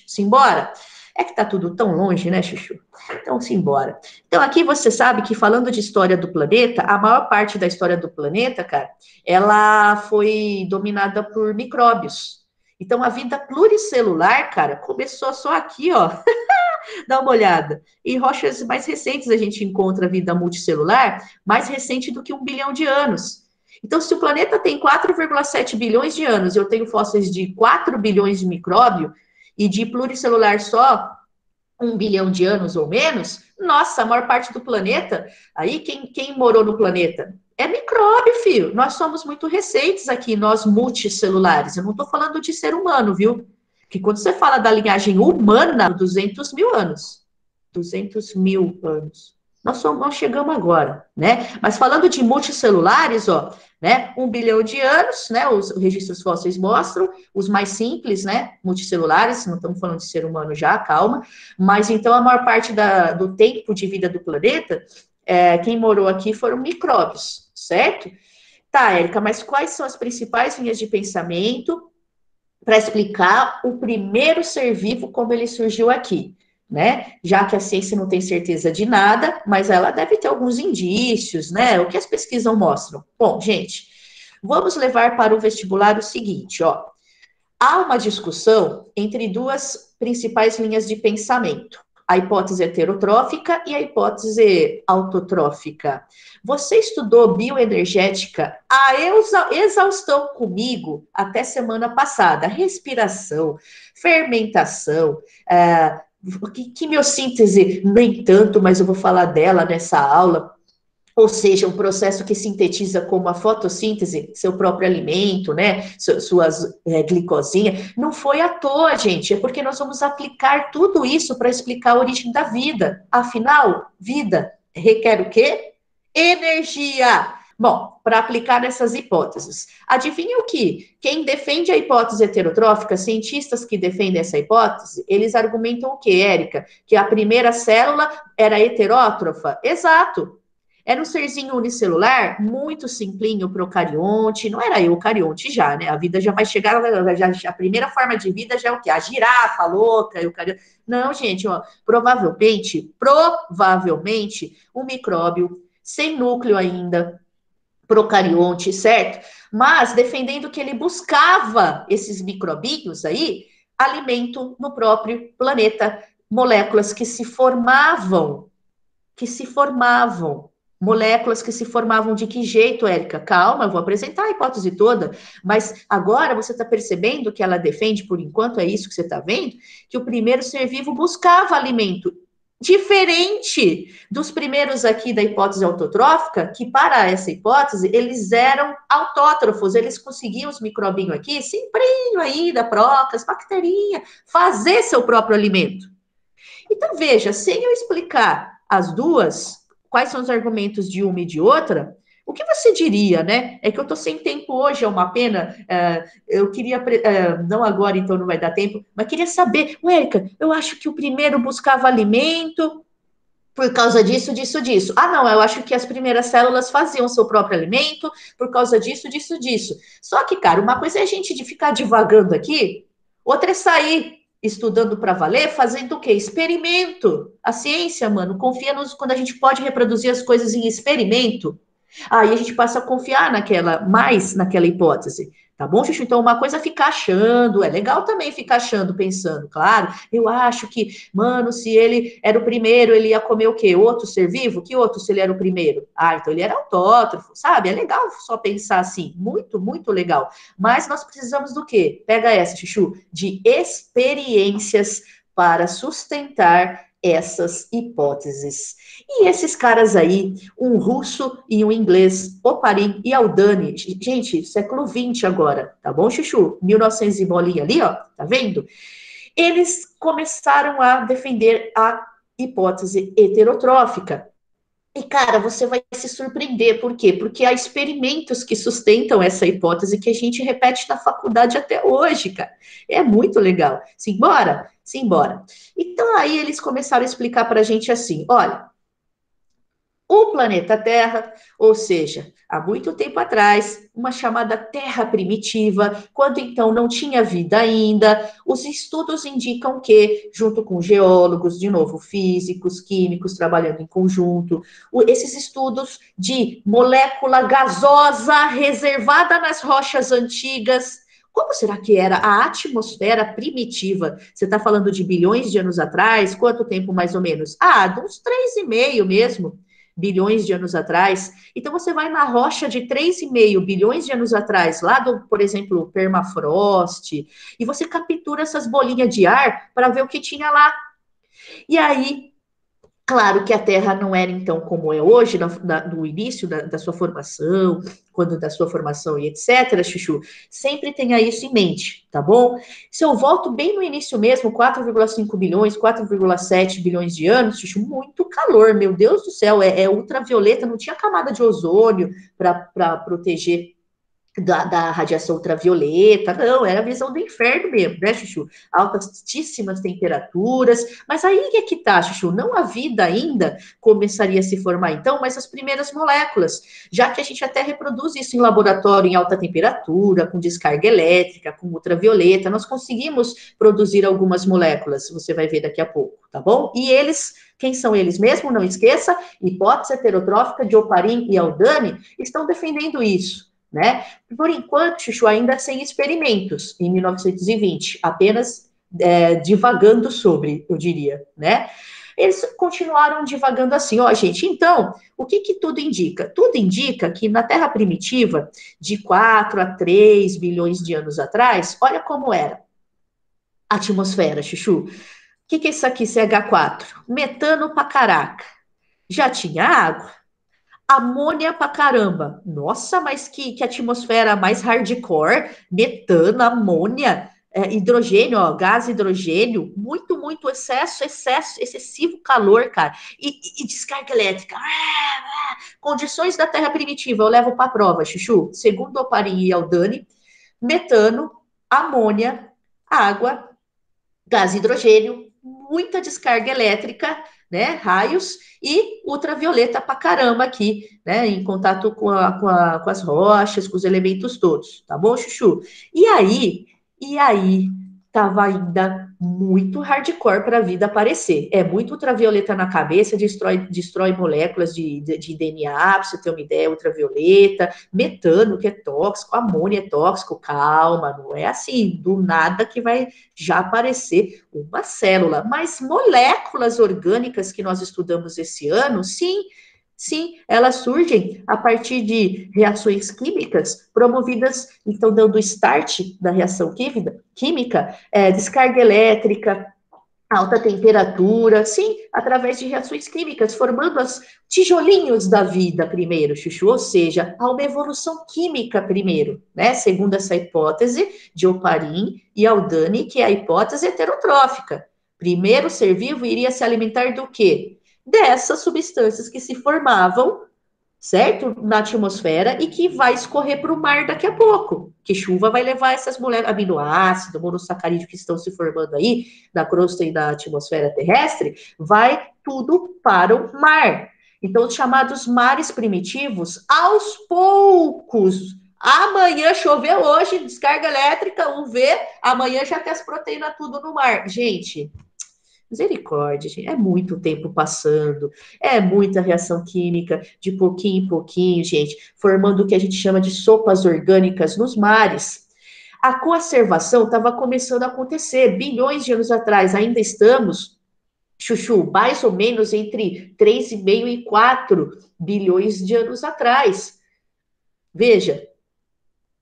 Simbora? É que tá tudo tão longe, né, Chuchu? Então, simbora. Então, aqui você sabe que falando de história do planeta, a maior parte da história do planeta, cara, ela foi dominada por micróbios. Então, a vida pluricelular, cara, começou só aqui, ó. Dá uma olhada. Em rochas mais recentes a gente encontra vida multicelular mais recente do que 1 bilhão de anos. Então, se o planeta tem 4,7 bilhões de anos, eu tenho fósseis de 4 bilhões de micróbio e de pluricelular só 1 bilhão de anos ou menos, nossa, a maior parte do planeta, aí quem morou no planeta? É micróbio, filho. Nós somos muito recentes aqui, nós multicelulares. Eu não estou falando de ser humano, viu? Que quando você fala da linhagem humana, 200 mil anos. 200 mil anos. Nós chegamos agora, né? Mas falando de multicelulares, ó, né? 1 bilhão de anos, né? Os registros fósseis mostram, os mais simples, né? Multicelulares, não estamos falando de ser humano já, calma. Mas então a maior parte do tempo de vida do planeta, quem morou aqui foram micróbios, certo? Tá, Érica, mas quais são as principais linhas de pensamento para explicar o primeiro ser vivo como ele surgiu aqui, né? Já que a ciência não tem certeza de nada, mas ela deve ter alguns indícios, né? O que as pesquisas mostram? Bom, gente, vamos levar para o vestibular o seguinte, ó. Há uma discussão entre duas principais linhas de pensamento, a hipótese heterotrófica e a hipótese autotrófica. Você estudou bioenergética a exaustão comigo até semana passada. Respiração, fermentação, quimiossíntese, no entanto, mas eu vou falar dela nessa aula. Ou seja, um processo que sintetiza como a fotossíntese, seu próprio alimento, né, suas glicosinhas, não foi à toa, gente, é porque nós vamos aplicar tudo isso para explicar a origem da vida. Afinal, vida requer o quê? Energia. Bom, para aplicar nessas hipóteses. Adivinha o que? Quem defende a hipótese heterotrófica, cientistas que defendem essa hipótese, eles argumentam o quê, Érica? Que a primeira célula era heterótrofa? Exato. Era um serzinho unicelular, muito simplinho, procarionte, não era eucarionte já, né? A vida já vai chegar, a primeira forma de vida já é o quê? A girafa, a louca, eucarionte. Não, gente, ó, provavelmente, um micróbio sem núcleo ainda, procarionte, certo? Mas defendendo que ele buscava esses microbinhos aí, alimento no próprio planeta, moléculas que se formavam. Moléculas que se formavam de que jeito, Érica? Calma, eu vou apresentar a hipótese toda, mas agora você está percebendo que ela defende, por enquanto é isso que você está vendo, que o primeiro ser vivo buscava alimento diferente dos primeiros aqui da hipótese autotrófica, que para essa hipótese eles eram autótrofos, eles conseguiam os microbinhos aqui, simplinho aí da prócas, bacterinha, fazer seu próprio alimento. Então veja, sem eu explicar as duas, quais são os argumentos de uma e de outra, o que você diria, né? É que eu estou sem tempo hoje, é uma pena. Eu queria, não agora, então não vai dar tempo, mas queria saber, Érica, eu acho que o primeiro buscava alimento por causa disso, disso, disso. Ah, não, eu acho que as primeiras células faziam seu próprio alimento por causa disso, disso, disso. Só que, cara, uma coisa é a gente de ficar divagando aqui, outra é sair estudando para valer, fazendo o quê? Experimento. A ciência, mano, confia nos quando a gente pode reproduzir as coisas em experimento. Aí a gente passa a confiar mais naquela hipótese. Tá bom, Chuchu? Então, uma coisa é ficar achando, é legal também ficar achando, pensando, claro. Eu acho que, mano, se ele era o primeiro, ele ia comer o quê? Outro ser vivo? Que outro se ele era o primeiro? Ah, então ele era autótrofo, sabe? É legal só pensar assim, muito, muito legal. Mas nós precisamos do quê? Pega essa, Chuchu, de experiências para sustentar essas hipóteses. E esses caras aí, um russo e um inglês, Oparin e Aldani, gente, século XX agora, tá bom, Chuchu? 1900 e bolinha ali, ó, tá vendo? Eles começaram a defender a hipótese heterotrófica. E, cara, você vai se surpreender. Por quê? Porque há experimentos que sustentam essa hipótese que a gente repete na faculdade até hoje, cara. É muito legal. Simbora? Simbora. Então, aí eles começaram a explicar para a gente assim: olha, o planeta Terra, ou seja, há muito tempo atrás, uma chamada Terra primitiva, quando então não tinha vida ainda, os estudos indicam que, junto com geólogos, de novo, físicos, químicos, trabalhando em conjunto, esses estudos de molécula gasosa reservada nas rochas antigas. Como será que era a atmosfera primitiva? Você está falando de bilhões de anos atrás? Quanto tempo mais ou menos? Ah, de uns 3,5 mesmo bilhões de anos atrás. Então, você vai na rocha de 3,5 bilhões de anos atrás, lá do, por exemplo, permafrost, e você captura essas bolinhas de ar para ver o que tinha lá. E aí, claro que a Terra não era então como é hoje, no início da sua formação, quando da sua formação e etc, Chuchu, sempre tenha isso em mente, tá bom? Se eu volto bem no início mesmo, 4,5 bilhões, 4,7 bilhões de anos, Chuchu, muito calor, meu Deus do céu, é ultravioleta, não tinha camada de ozônio para proteger da radiação ultravioleta, não, era a visão do inferno mesmo, né, Chuchu? Altíssimas temperaturas, mas aí é que tá, Chuchu, não a vida ainda começaria a se formar então, mas as primeiras moléculas, já que a gente até reproduz isso em laboratório em alta temperatura, com descarga elétrica, com ultravioleta, nós conseguimos produzir algumas moléculas, você vai ver daqui a pouco, tá bom? E eles, quem são eles mesmo? Não esqueça, hipótese heterotrófica de Oparin e Aldani estão defendendo isso, né? Por enquanto, Chuchu, ainda sem experimentos, em 1920, apenas divagando sobre, eu diria, né? Eles continuaram divagando assim, ó, gente, então, o que que tudo indica? Tudo indica que na Terra primitiva, de 4 a 3 bilhões de anos atrás, olha como era a atmosfera, Chuchu. O que que é isso aqui, CH4? Metano pra caraca. Já tinha água? Amônia pra caramba. Nossa, mas que atmosfera mais hardcore. Metano, amônia, hidrogênio, ó, gás hidrogênio. Muito, muito excesso, excessivo calor, cara. E descarga elétrica. Condições da Terra primitiva, eu levo para prova, Chuchu. Segundo Oparin e Aldani, metano, amônia, água, gás hidrogênio, muita descarga elétrica, né, raios e ultravioleta pra caramba aqui, né, em contato com as rochas, com os elementos todos, tá bom, Chuchu? E aí, tava ainda muito hardcore para a vida aparecer. É muito ultravioleta na cabeça, destrói moléculas de DNA, para você ter uma ideia, ultravioleta, metano, que é tóxico, amônia é tóxico, calma, não é assim, do nada que vai já aparecer uma célula, mas moléculas orgânicas que nós estudamos esse ano, sim, sim, elas surgem a partir de reações químicas promovidas, então, dando start da reação química, descarga elétrica, alta temperatura, sim, através de reações químicas, formando os tijolinhos da vida primeiro, Chuchu, ou seja, há uma evolução química primeiro, né? Segundo essa hipótese de Oparin e Aldani, que é a hipótese heterotrófica. Primeiro, o ser vivo iria se alimentar do quê? Dessas substâncias que se formavam, certo? Na atmosfera e que vai escorrer para o mar daqui a pouco. Que chuva vai levar essas moléculas, aminoácido, monossacarídeo que estão se formando aí na crosta e na atmosfera terrestre, vai tudo para o mar. Então, os chamados mares primitivos, aos poucos. Amanhã choveu hoje, descarga elétrica, UV, amanhã já tem as proteínas tudo no mar. Gente, misericórdia, gente. É muito tempo passando, é muita reação química, de pouquinho em pouquinho, gente, formando o que a gente chama de sopas orgânicas nos mares. A coacervação estava começando a acontecer bilhões de anos atrás, ainda estamos, Chuchu, mais ou menos entre 3,5 e 4 bilhões de anos atrás. Veja,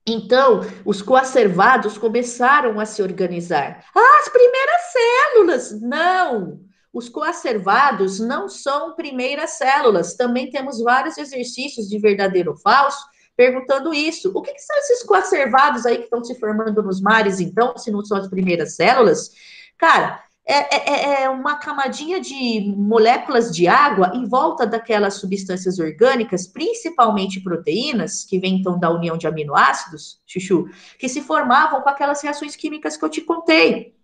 então, os coacervados começaram a se organizar. Ah, as primeiras células! Não! Os coacervados não são primeiras células. Também temos vários exercícios de verdadeiro ou falso perguntando isso. O que são esses coacervados aí que estão se formando nos mares, então, se não são as primeiras células? Cara, é uma camadinha de moléculas de água em volta daquelas substâncias orgânicas, principalmente proteínas, que vêm então da união de aminoácidos, Chuchu, que se formavam com aquelas reações químicas que eu te contei.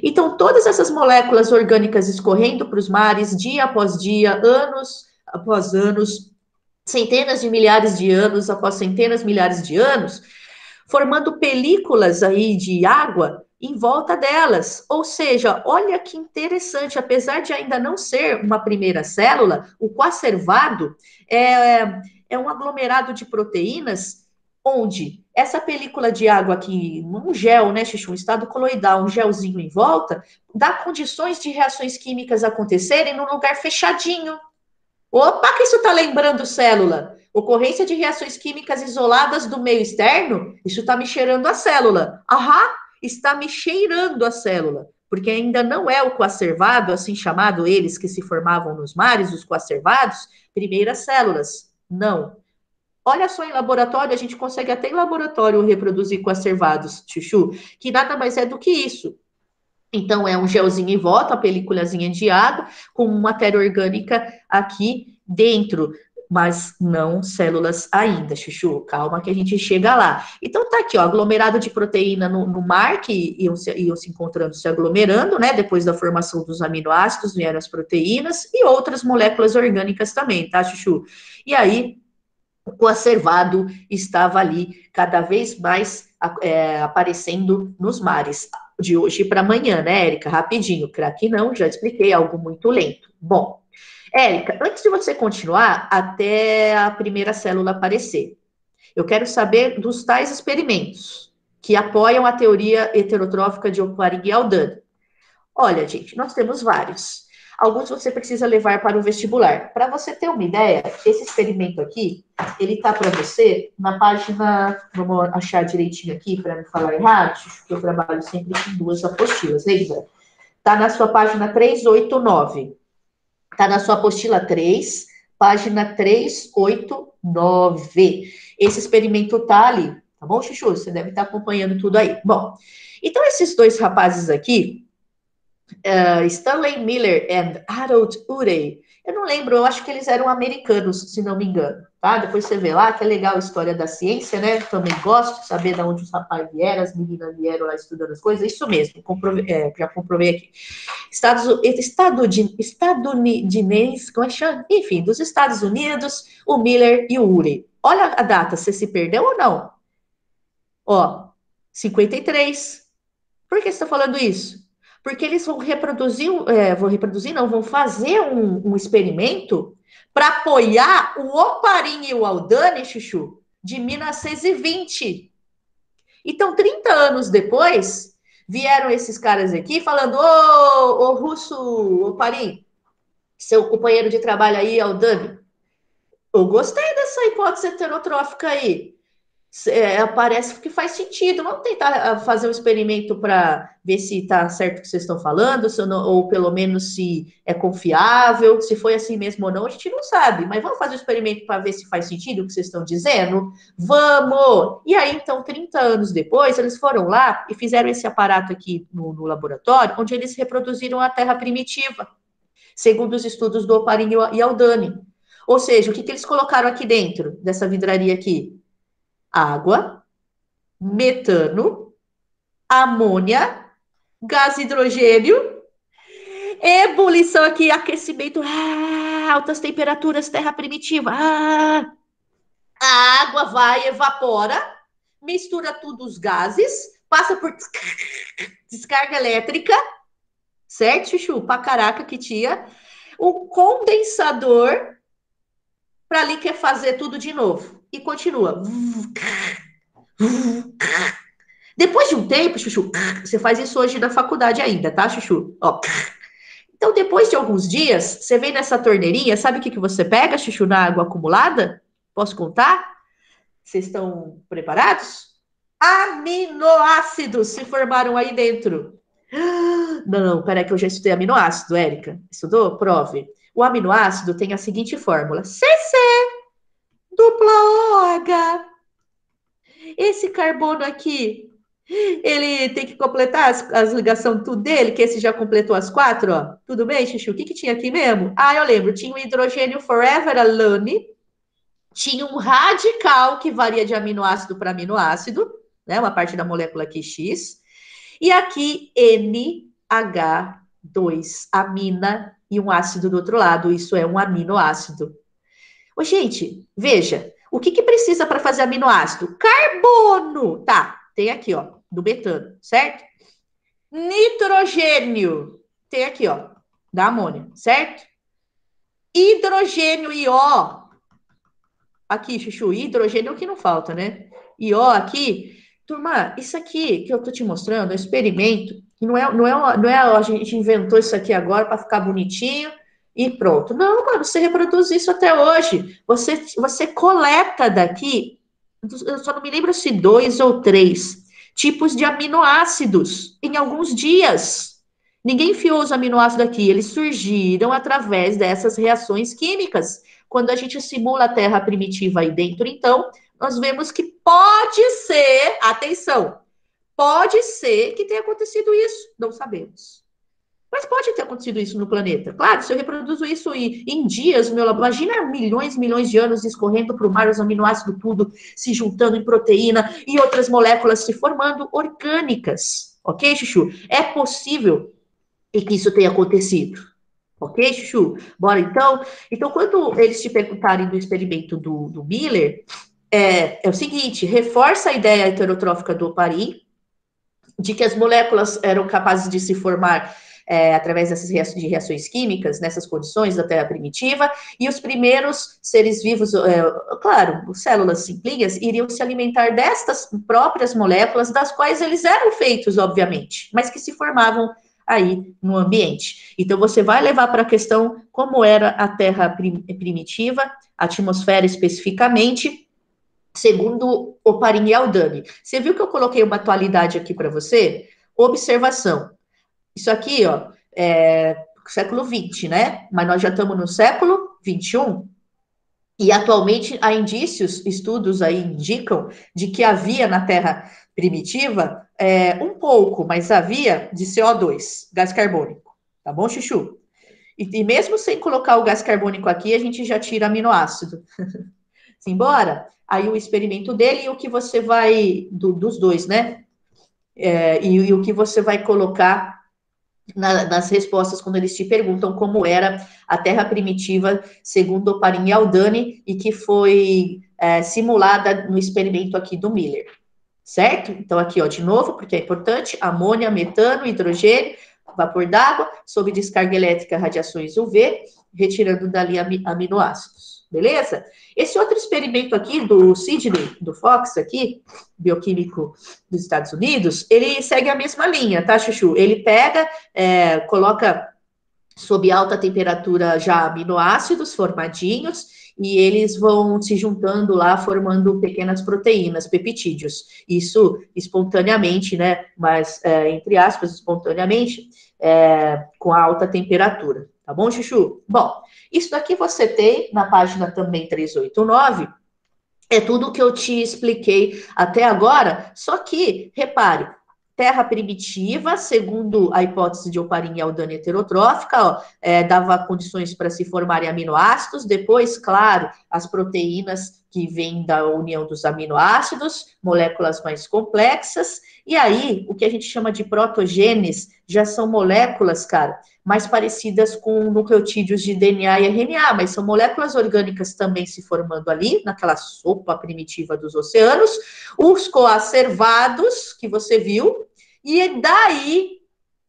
Então, todas essas moléculas orgânicas escorrendo para os mares, dia após dia, anos após anos, centenas de milhares de anos após centenas de milhares de anos, formando películas aí de água em volta delas. Ou seja, olha que interessante, apesar de ainda não ser uma primeira célula, o coacervado é um aglomerado de proteínas onde essa película de água aqui, um gel, né, Xuxu, um estado coloidal, um gelzinho em volta, dá condições de reações químicas acontecerem num lugar fechadinho. Opa, que isso está lembrando célula. Ocorrência de reações químicas isoladas do meio externo, isso está me cheirando a célula. Aham, está me cheirando a célula, porque ainda não é o coacervado, assim chamado, eles que se formavam nos mares, os coacervados, primeiras células. Não. Olha só, em laboratório, a gente consegue até em laboratório reproduzir coacervados, Chuchu, que nada mais é do que isso. Então, é um gelzinho em volta, a películazinha de água, com matéria orgânica aqui dentro. mas não células ainda, Chuchu. Calma que a gente chega lá. Então tá aqui, ó, aglomerado de proteína no mar, que iam se encontrando, se aglomerando, né? Depois da formação dos aminoácidos, vieram as proteínas e outras moléculas orgânicas também, tá, Chuchu? E aí, o coacervado estava ali cada vez mais aparecendo nos mares. De hoje para amanhã, né, Érica? Rapidinho, craque não, já expliquei, algo muito lento. Bom, Érica, antes de você continuar, até a primeira célula aparecer, eu quero saber dos tais experimentos que apoiam a teoria heterotrófica de Oparing e Aldana. Olha, gente, nós temos vários. Alguns você precisa levar para o vestibular. Para você ter uma ideia, esse experimento aqui, ele tá para você na página, vamos achar direitinho aqui para não falar errado, porque eu trabalho sempre com duas apostilas, lembra? Tá na sua página 389. Tá na sua apostila 3, página 389. Esse experimento tá ali, tá bom, Chuchu? Você deve estar acompanhando tudo aí. Bom, então esses dois rapazes aqui, Stanley Miller e Harold Urey. Eu não lembro, eu acho que eles eram americanos, se não me engano, tá? Depois você vê lá, que é legal a história da ciência, né? Também gosto de saber de onde os rapazes vieram, as meninas vieram lá estudando as coisas. Isso mesmo, já comprovei aqui. Estadunidense, como é que chama? Enfim, dos Estados Unidos, o Miller e o Urey. Olha a data, você se perdeu ou não? Ó, 53. Por que você está falando isso? Porque eles vão reproduzir, não, vão fazer um experimento para apoiar o Oparin e o Aldane, Chuchu, de 1920. Então, 30 anos depois, vieram esses caras aqui falando, ô Russo, Oparin, seu companheiro de trabalho aí, Aldane, eu gostei dessa hipótese heterotrófica aí. Parece que faz sentido. Vamos tentar fazer um experimento para ver se está certo o que vocês estão falando, se não, ou pelo menos se é confiável, se foi assim mesmo ou não, a gente não sabe. Mas vamos fazer um experimento para ver se faz sentido o que vocês estão dizendo? Vamos! E aí, então, 30 anos depois, eles foram lá e fizeram esse aparato aqui no laboratório, onde eles reproduziram a Terra primitiva, segundo os estudos do Oparin e Aldani. Ou seja, o que eles colocaram aqui dentro dessa vidraria aqui? Água, metano, amônia, gás hidrogênio, ebulição aqui, aquecimento, altas temperaturas, terra primitiva. A água vai, evapora, mistura tudo os gases, passa por descarga elétrica, certo, Chuchu? Pra caraca que tinha. O condensador para ali quer fazer tudo de novo. E continua. Depois de um tempo, Chuchu, você faz isso hoje na faculdade ainda, tá, Chuchu? Ó. Então, depois de alguns dias, você vem nessa torneirinha, sabe o que você pega, Chuchu, na água acumulada? Posso contar? Vocês estão preparados? Aminoácidos se formaram aí dentro. Não, peraí que eu já estudei aminoácido, Érica. Estudou? Prove. O aminoácido tem a seguinte fórmula: CC dupla OH. Esse carbono aqui, ele tem que completar as ligações tudo dele, que esse já completou as 4, ó. Tudo bem, Chuchu? O que tinha aqui mesmo? Ah, eu lembro. Tinha o hidrogênio forever alone, tinha um radical que varia de aminoácido para aminoácido, né? Uma parte da molécula aqui X. E aqui NH2, amina, e um ácido do outro lado. Isso é um aminoácido. Ô, gente, veja. O que precisa para fazer aminoácido? Carbono. Tá, tem aqui, ó, do metano, certo? Nitrogênio. Tem aqui, ó, da amônia, certo? Hidrogênio e ó. Aqui, Chuchu, hidrogênio é o que não falta, né? E ó, aqui. Turma, isso aqui que eu tô te mostrando é um experimento. Não é a gente inventou isso aqui agora para ficar bonitinho e pronto. Não, mano, você reproduz isso até hoje. Você coleta daqui, eu só não me lembro se 2 ou 3 tipos de aminoácidos em alguns dias. Ninguém enfiou os aminoácidos aqui, eles surgiram através dessas reações químicas. Quando a gente simula a Terra primitiva aí dentro, então, nós vemos que pode ser, atenção, pode ser que tenha acontecido isso, não sabemos. Mas pode ter acontecido isso no planeta. Claro, se eu reproduzo isso em dias, imagina milhões de anos escorrendo para o mar, os aminoácidos tudo se juntando em proteína e outras moléculas se formando orgânicas. Ok, Chuchu? É possível que isso tenha acontecido. Ok, Chuchu? Bora então? Então, quando eles te perguntarem do experimento do Miller, é o seguinte: reforça a ideia heterotrófica do oparin, de que as moléculas eram capazes de se formar através dessas reações químicas, nessas condições da Terra primitiva, e os primeiros seres vivos, claro, células simplinhas, iriam se alimentar destas próprias moléculas, das quais eles eram feitos, obviamente, mas que se formavam aí no ambiente. Então, você vai levar para a questão como era a Terra primitiva, a atmosfera especificamente, segundo Oparin e Aldani. Você viu que eu coloquei uma atualidade aqui para você? Observação. Isso aqui, ó, século XX, né? Mas nós já estamos no século XXI. E atualmente há indícios, estudos aí indicam de que havia na Terra primitiva um pouco, mas havia de CO2, gás carbônico. Tá bom, Chuchu? E mesmo sem colocar o gás carbônico aqui, a gente já tira aminoácido. Simbora? Aí o experimento dele e o que você vai, dos dois, né? E o que você vai colocar nas respostas quando eles te perguntam como era a Terra primitiva, segundo Oparin e Aldani, e que foi simulada no experimento aqui do Miller. Certo? Então, aqui, ó, de novo, porque é importante: amônia, metano, hidrogênio, vapor d'água, sob descarga elétrica, radiações UV, retirando dali aminoácidos. Beleza? Esse outro experimento aqui do Sidney, do Fox aqui, bioquímico dos Estados Unidos, ele segue a mesma linha, tá, Chuchu? Ele pega, coloca sob alta temperatura já aminoácidos formadinhos, e eles vão se juntando lá, formando pequenas proteínas, peptídeos. Isso espontaneamente, né? Mas, entre aspas, espontaneamente, com a alta temperatura. Tá bom, Chuchu? Bom, isso daqui você tem na página também 389, é tudo o que eu te expliquei até agora, só que, repare, Terra primitiva, segundo a hipótese de Oparin e Aldani heterotrófica, ó, dava condições para se formarem aminoácidos, depois, claro, as proteínas que vêm da união dos aminoácidos, moléculas mais complexas, e aí, o que a gente chama de protogenes, já são moléculas, cara, mais parecidas com nucleotídeos de DNA e RNA, mas são moléculas orgânicas também se formando ali, naquela sopa primitiva dos oceanos, os coacervados, que você viu, e daí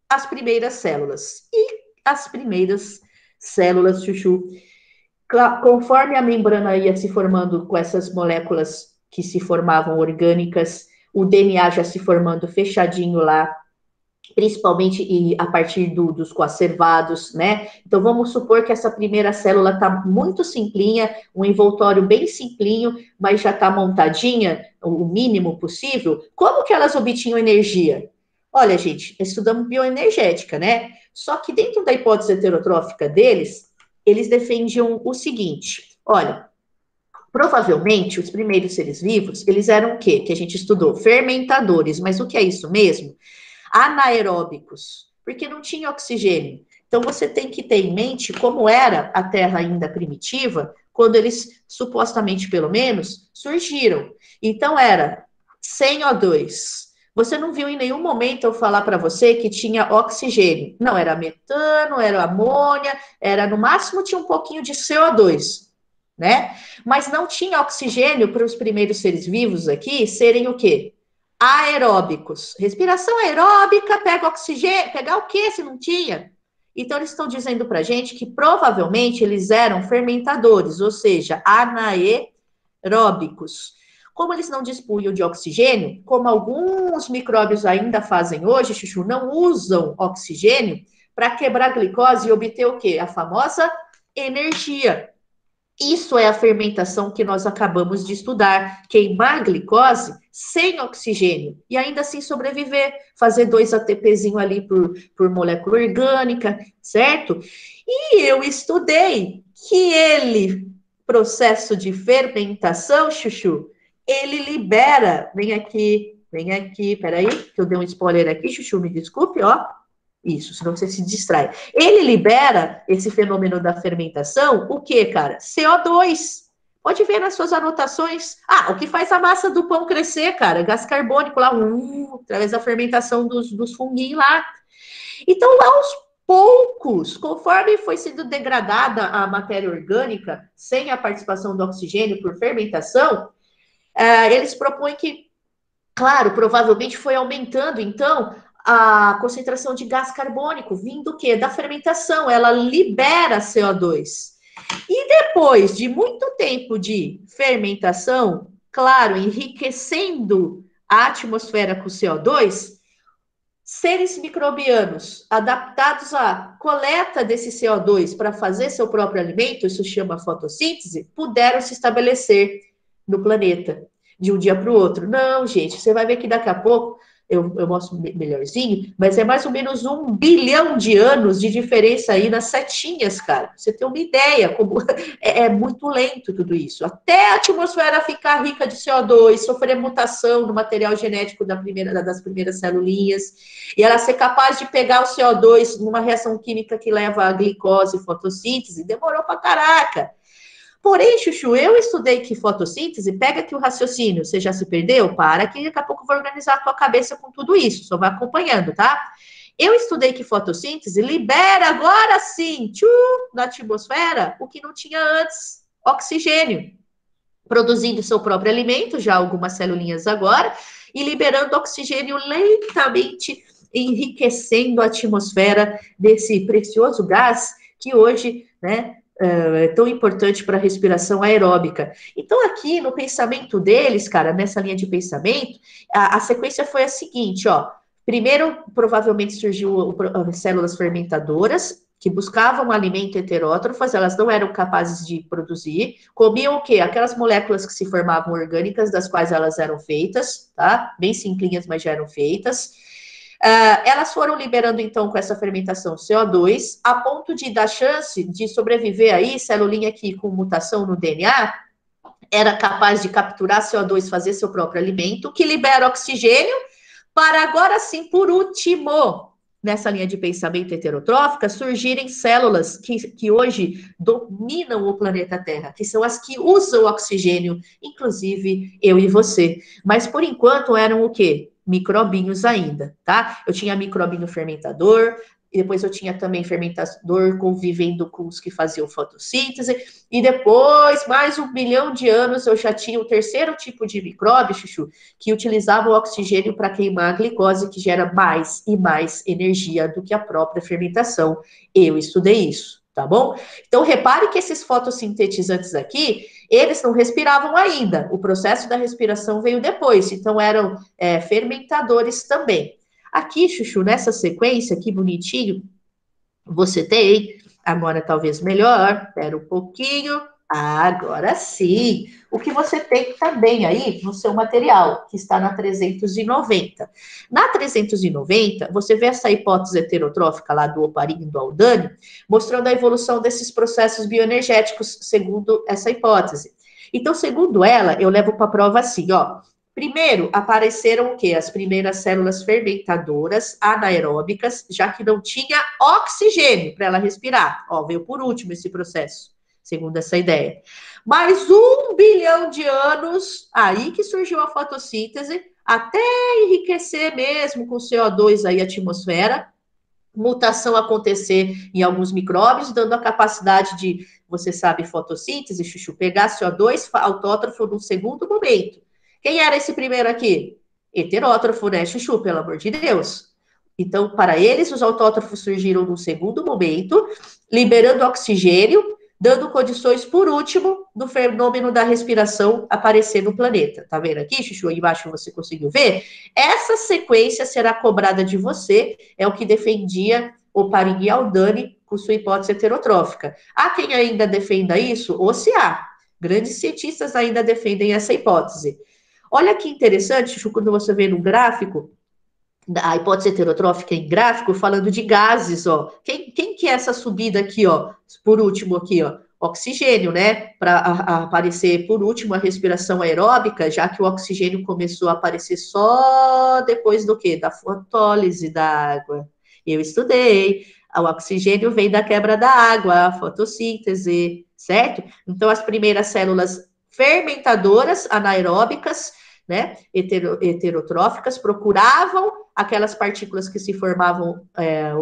as primeiras células. E as primeiras células, Chuchu, conforme a membrana ia se formando com essas moléculas que se formavam orgânicas, o DNA já se formando fechadinho lá, principalmente a partir dos coacervados, né? Então, vamos supor que essa primeira célula está muito simplinha, um envoltório bem simplinho, mas já está montadinha, o mínimo possível. Como que elas obtinham energia? Olha, gente, estudamos bioenergética, né? Só que dentro da hipótese heterotrófica deles, eles defendiam o seguinte: olha, provavelmente os primeiros seres vivos, eles eram o quê? Que a gente estudou? Fermentadores, mas o que é isso mesmo? Anaeróbicos, porque não tinha oxigênio. Então, você tem que ter em mente como era a Terra ainda primitiva, quando eles, supostamente, pelo menos, surgiram. Então, era sem O2. Você não viu em nenhum momento eu falar para você que tinha oxigênio. Não, era metano, era amônia, era no máximo tinha um pouquinho de CO2, né? Mas não tinha oxigênio para os primeiros seres vivos aqui serem o quê? Aeróbicos. Respiração aeróbica, pega oxigênio, pegar o quê se não tinha? Então, eles estão dizendo para a gente que provavelmente eles eram fermentadores, ou seja, anaeróbicos. Como eles não dispunham de oxigênio, como alguns micróbios ainda fazem hoje, Chuchu, não usam oxigênio para quebrar a glicose e obter o quê? A famosa energia. Isso é a fermentação que nós acabamos de estudar, queimar a glicose sem oxigênio e ainda assim sobreviver, fazer 2 ATPzinho ali por molécula orgânica, certo? E eu estudei que processo de fermentação, Chuchu, ele libera, vem aqui, peraí, que eu dei um spoiler aqui, Chuchu, me desculpe, ó. Isso, senão você se distrai. Ele libera esse fenômeno da fermentação, o que, cara? CO2. Pode ver nas suas anotações. Ah, o que faz a massa do pão crescer, cara? Gás carbônico lá, através da fermentação dos funguinhos lá. Então, aos poucos, conforme foi sendo degradada a matéria orgânica, sem a participação do oxigênio por fermentação, eles propõem que, claro, provavelmente foi aumentando, então, a concentração de gás carbônico, vindo o quê? Da fermentação, ela libera CO2. E depois de muito tempo de fermentação, claro, enriquecendo a atmosfera com CO2, seres microbianos adaptados à coleta desse CO2 para fazer seu próprio alimento, isso chama fotossíntese, puderam se estabelecer no planeta de um dia para o outro. Não, gente, você vai ver que daqui a pouco eu mostro melhorzinho, mas é mais ou menos 1 bilhão de anos de diferença aí nas setinhas, cara. Você tem uma ideia, como é muito lento tudo isso. Até a atmosfera ficar rica de CO2, sofrer mutação no material genético das primeiras celulinhas, e ela ser capaz de pegar o CO2 numa reação química que leva a glicose e fotossíntese, demorou pra caraca. Porém, Chuchu, eu estudei que fotossíntese, pega aqui o raciocínio, você já se perdeu? Para que daqui a pouco eu vou organizar a tua cabeça com tudo isso, só vai acompanhando, tá? Eu estudei que fotossíntese libera agora sim, na atmosfera, o que não tinha antes, oxigênio, produzindo seu próprio alimento, já algumas celulinhas agora, e liberando oxigênio lentamente, enriquecendo a atmosfera desse precioso gás que hoje, né, é tão importante para a respiração aeróbica. Então, aqui no pensamento deles, cara, nessa linha de pensamento, a sequência foi a seguinte, ó. Primeiro, provavelmente surgiu células fermentadoras, que buscavam alimento heterótrofas, elas não eram capazes de produzir, comiam o quê? Aquelas moléculas que se formavam orgânicas, das quais elas eram feitas, tá? Bem simplinhas, mas já eram feitas. Elas foram liberando, então, com essa fermentação CO2, a ponto de dar chance de sobreviver aí, celulinha aqui com mutação no DNA, era capaz de capturar CO2, fazer seu próprio alimento, que libera oxigênio, para agora sim, por último, nessa linha de pensamento heterotrófica, surgirem células que hoje dominam o planeta Terra, que são as que usam oxigênio, inclusive eu e você. Mas, por enquanto, eram o quê? Microbinhos ainda, tá? Eu tinha microbinho fermentador, e depois eu tinha também fermentador convivendo com os que faziam fotossíntese, e depois, mais 1 bilhão de anos, eu já tinha o terceiro tipo de micróbio, Chuchu, que utilizava o oxigênio para queimar a glicose, que gera mais e mais energia do que a própria fermentação. Eu estudei isso, tá bom? Então, repare que esses fotossintetizantes aqui, eles não respiravam ainda. O processo da respiração veio depois, então eram fermentadores também. Aqui, Chuchu, nessa sequência, que bonitinho, você tem, agora talvez melhor, espera um pouquinho, agora sim, o que você tem também aí no seu material, que está na 390. Na 390, você vê essa hipótese heterotrófica lá do Oparin e do Aldani, mostrando a evolução desses processos bioenergéticos, segundo essa hipótese. Então, segundo ela, eu levo para a prova assim, ó. Primeiro, apareceram o quê? As primeiras células fermentadoras anaeróbicas, já que não tinha oxigênio para ela respirar. Ó, veio por último esse processo, segundo essa ideia. Mais 1 bilhão de anos, aí que surgiu a fotossíntese, até enriquecer mesmo com CO2 aí a atmosfera, mutação acontecer em alguns micróbios, dando a capacidade de, você sabe, fotossíntese, Chuchu, pegar CO2 autótrofo no segundo momento. Quem era esse primeiro aqui? Heterótrofo, né, Chuchu? Pelo amor de Deus. Então, para eles, os autótrofos surgiram no segundo momento, liberando oxigênio, dando condições, por último, do fenômeno da respiração aparecer no planeta. Tá vendo aqui, Chuchu? Aí embaixo você conseguiu ver? Essa sequência será cobrada de você, é o que defendia o Oparin e Aldani com sua hipótese heterotrófica. Há quem ainda defenda isso? Ou se há. Grandes cientistas ainda defendem essa hipótese. Olha que interessante, quando você vê no gráfico, a hipótese heterotrófica em gráfico, falando de gases, ó. Quem que é essa subida aqui, ó? Por último aqui, ó. Oxigênio, né? Para aparecer, por último, a respiração aeróbica, já que o oxigênio começou a aparecer só depois do quê? Da fotólise da água. Eu estudei. O oxigênio vem da quebra da água, a fotossíntese, certo? Então, as primeiras células fermentadoras anaeróbicas, né, heterotróficas, procuravam aquelas partículas que se formavam